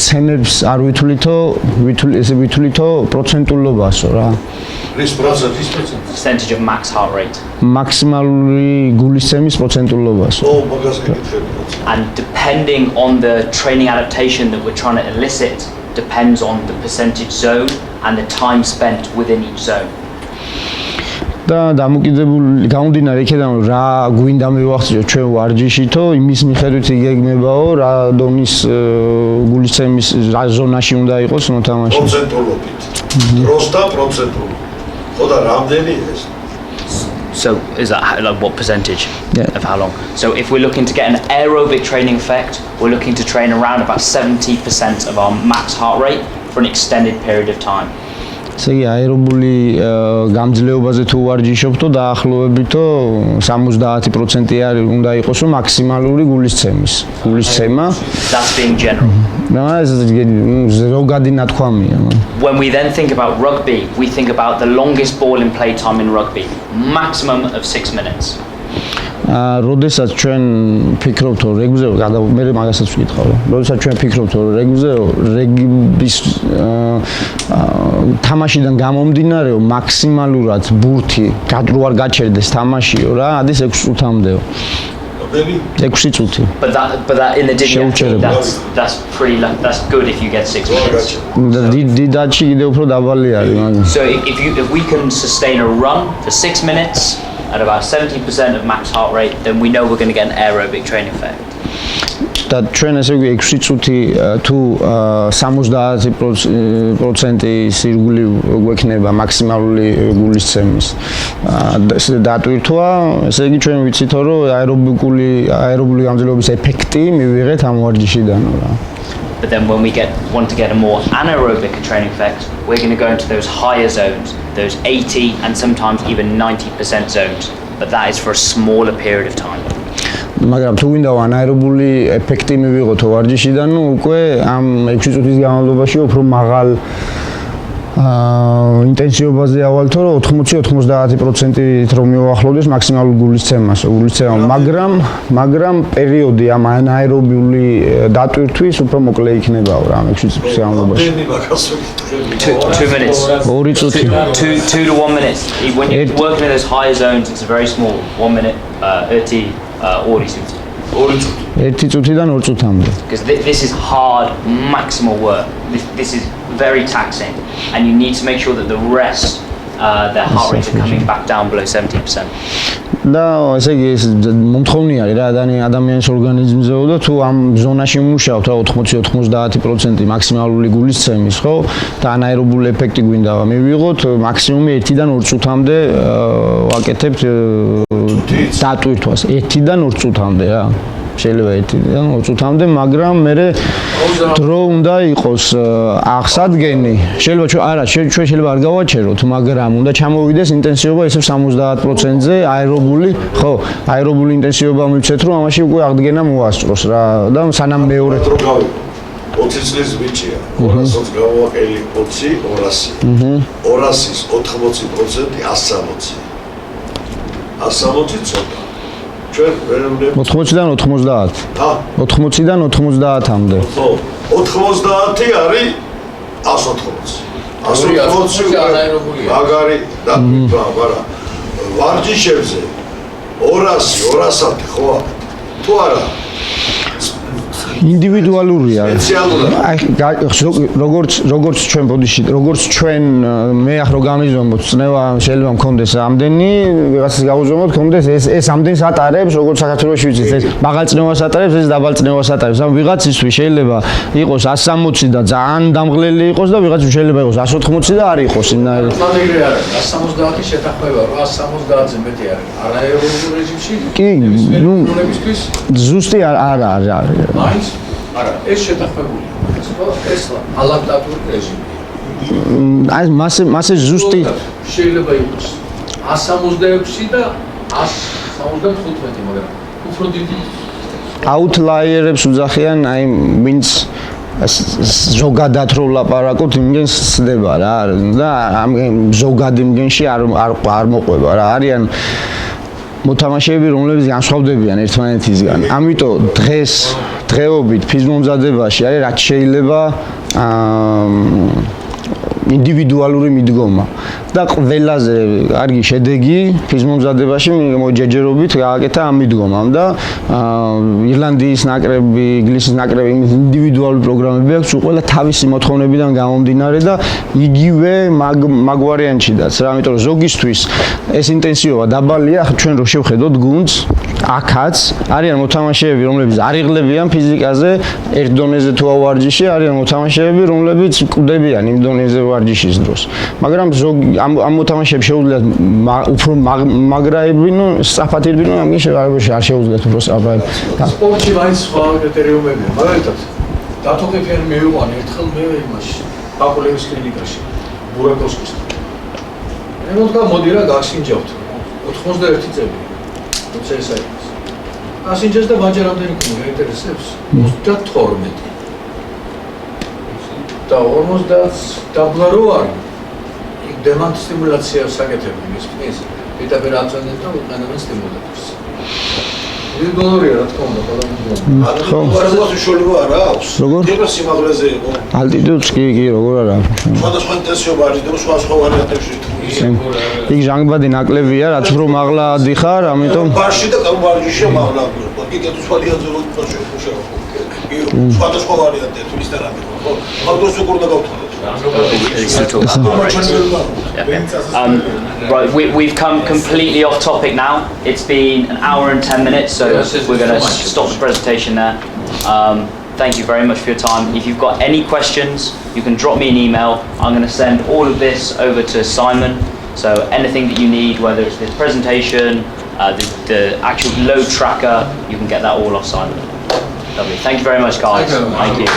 ცემებს არ ვითვლითო პროცენტულობასო რა percentage of max heart rate მაქსიმალური გულის ცემის პროცენტულობასო and depending on the training adaptation that we're trying to elicit depends on the percentage zone and the time spent within each zone და დამოკიდებული გამომდინარე იქედან რა გვინდა მივახციო ჩვენ ვარჯიშითო იმის მიხედვით იგეგმებაო რა დონის გულისცემის რა ზონაში უნდა იყოს მოთამაშე პროცენტულობით დროს და პროცენტულობით ხო და რამდენი ეს So is that like what percentage of how long? So if we're looking to get an aerobic training effect, we're looking to train around about 70% of our max heart rate for an extended period of time. ესე იგი აერობული გამძლეობაზე თუ ვარჯიშობთო დაახლოებითო 70% არის უნდა იყოსო მაქსიმალური გულისცემა That's being general. ზოგადი ნათქვამია. When we then think about rugby, we think about the longest ball in play time in rugby, maximum of 6 minutes. როდესაც ჩვენ ფიქრობთ რომ რეგბიზე მე მაგასაც ვკითხავ რომ როდესაც ჩვენ ფიქრობთ რომ რეგბის თამაშიდან გამომდინარეო მაქსიმალურად ბურთი რო არ გაჩერდეს თამაშიო რა ადის 6 წუთამდეო 6 წუთი but that in the digital that's pretty that's good if you get 6 minutes დიდაჩი კიდე უფრო დაბალი არის მაგრამ so if we can sustain a run for 6 minutes at about 70% of max heart rate, then we know we're going to get an aerobic training effect. და ჩვენ ესე იგი 6 წუთი თუ 70% სირგული გვექნება მაქსიმალური გულისცემის დატვირთვა, ესე იგი ჩვენ ვიცით რომ აერობული გამძლეობის ეფექტი მივიღეთ ამ ვარჯიშიდან რა. But then when we want to get a more anaerobic training effect, we're going to go into those higher zones, those 80 and sometimes even 90% zones. But that is for a smaller period of time. მაგრამ თუ გინდა ანაერობული ეფექტი მივიღოთ ვარჯიშიდან, ნუ უკვე ამ 6 წუთის განმავლობაში უფრო მაღალ ინტენსივობაზე ავალთო, რომ 80-90%-ით რომ მივახლოვდეს მაქსიმალურ გულისცემას, მაგრამ პერიოდი ამ ანაერობული დატვირთვის უფრო მოკლე იქნებაო რა 6 წუთის განმავლობაში. 2 minutes. 2 წუთი. 2 to 1 minute. When you're working in those higher zones, it's a very small 1 minute. 2 წუთიდან 2 წუთამდე. Because this is hard, maximal work. This is very taxing, and you need to make sure that the rest, their heart rates are coming back down below 70%. და ესე იგი ეს მომთხოვნი არის რა ადამიანის ორგანიზმზეო და თუ ამ ზონაში მუშაობთ რა 80-90% მაქსიმალური გულისცემის, ხო? და ანაერობული ეფექტი გვინდა მივიღოთ, მაქსიმუმი 1-დან 2 წუთამდე ვაკეთებთ დატვირთვას. 1-დან 2 წუთამდე რა. შეიძლება 1-დან 2 წუთამდე, მაგრამ მე დრო უნდა იყოს აღსადგენი. შეიძლება ჩვენ შეიძლება არ გავაჩეროთ, მაგრამ უნდა ჩამოვიდეს ინტენსივობა ისევ 70%-ზე აერობული, ხო, აერობული ინტენსივობა მივცეთ, რომ ამაში უკვე აღდგენა მოასწროს რა და სანამ მეორე 20 წლის ბიჭია, 200-ს გავაკელი 20, 200. 200-ის 80% 160. 160 ცოტა. ჩვენ ვერუნდები 80-დან 90. 80-დან 90-მდე. ხო, 90 არის 180. 180 ანაერობულია. მაგარი და მაგრამ ვარჯიშებზე 200 ხო თუ არა ინდივიდუალურია. სპეციალურად. როგორც ჩვენ ბოდიში, როგორც ჩვენ მე ახ რო გამიზომოთ, წნევა შეიძლება მქონდეს ამდენი, ვიღაცას გავუზომოთ, მქონდეს ეს ამდენს ატარებს, როგორც საქართველოში ვიცით, ეს მაღალ წნევას ატარებს, ეს დაბალ წნევას ატარებს. ამ ვიღაცისთვის შეიძლება იყოს 160 და ძალიან დამღლელი იყოს და ვიღაც შეიძლება იყოს 180 და არ იყოს იმნაირი. მაგერე არის 170-ის შეთანხმება, 170-ზე მეტი არის. ანაერობულ რეჟიმში კი, ნუ ნაკრებისთვის ზუსტი არ არის. მაინც არა, ეს შეთანხმებულია. ეს ალაპტატური რეჟიმი. აი მასე ზუსტი შეიძლება იყოს 166 და 175, მაგრამ უფრო დიდი აუთლაიერებს უძახიან, აი ვინც ზოგადად რო ვლაპარაკობთ, იმგენს სდება რა და ამ ზოგად იმგენში არ მოყვება რა. არიან მოთამაშეები, რომლებიც განსხვავდებიან ერთმანეთისგან. ამიტომ დღეობით ფიზმომზადებაში არის რაც შეიძლება ინდივიდუალური მიდგომა და ყველაზე კარგი შედეგი ფიზმომზადებაში მოჯეჯერობით გააკეთა ამ მიდგომამ და ირლანდიის ნაკრები, ინგლისის ნაკრები ინდივიდუალური პროგრამები აქვს ყველა თავისი მოთხოვნებიდან გამომდინარე და იგივე მაგ ვარიანტშიდაც რა, ამიტომ ზოგისთვის ეს ინტენსივობა დაბალია, ჩვენ რო შევხედოთ გუნდს აქაც არიან მოთამაშეები, რომლებიც არიღლებიან ფიზიკაზე ერთ დონეზე თუ ავარჯიში, არიან მოთამაშეები, რომლებიც კვდებიან იმ დონეზე ვარჯიშის დროს. მაგრამ ამ მოთამაშეებს შეუძლიათ უფრო მაგრაებინო, სწრაფადირბინო, ამის არ შეუძლიათ უფრო სწრაფად. სპორტში მაინც სხვა კრიტერიუმებია. მაგალითად, დათოხიფიანი მივიყვანე ერთხელ მე იმაში, ბაკულევის კლინიკაში, ბურაკოვსკის. მე მოდგა მოდი რა გასინჯავთ. 91 წელი. როცა ეს არის. ასინჯეს და ბაჯერ რამდენი ქონდა ინტერესებს? 32. და 50 დაბლა რო არის. იქ დემანტ სტიმულაციას აკეთებენ ის ფნის. ვიტამინ აწვენენ და უკანავენ სტიმულატორს. ინდონორია რა თქმა უნდა ყველა ხო. არასდროს შეიძლება არა აქვს. როგორ? დიახ, სიმაღლეზე იყო. ალტიტუდს კი, როგორ არა. სხვადასხვა ინტენსივობა არის და სხვა ვარიანტებში. იქ ჟანგბადი ნაკლებია, რაც უფრო მაღლა დიხარ, ამიტომ ბარში და კამბარჯიში მაღლა. კი, სხვა ვარიანტზე რო შეიძლება. სხვადასხვა ვარიანტია თუ ის და რამე ხო? ამ დროს როგორ უნდა გავთვალოთ? Right, we've come completely off topic now. It's been an hour and 10 minutes, so we're going to stop the presentation there. Thank you very much for your time. If you've got any questions, you can drop me an email. I'm going to send all of this over to Simon. So anything that you need, whether it's this presentation, the actual load tracker, you can get that all off Simon. Lovely. Thank you very much, guys. Thank you.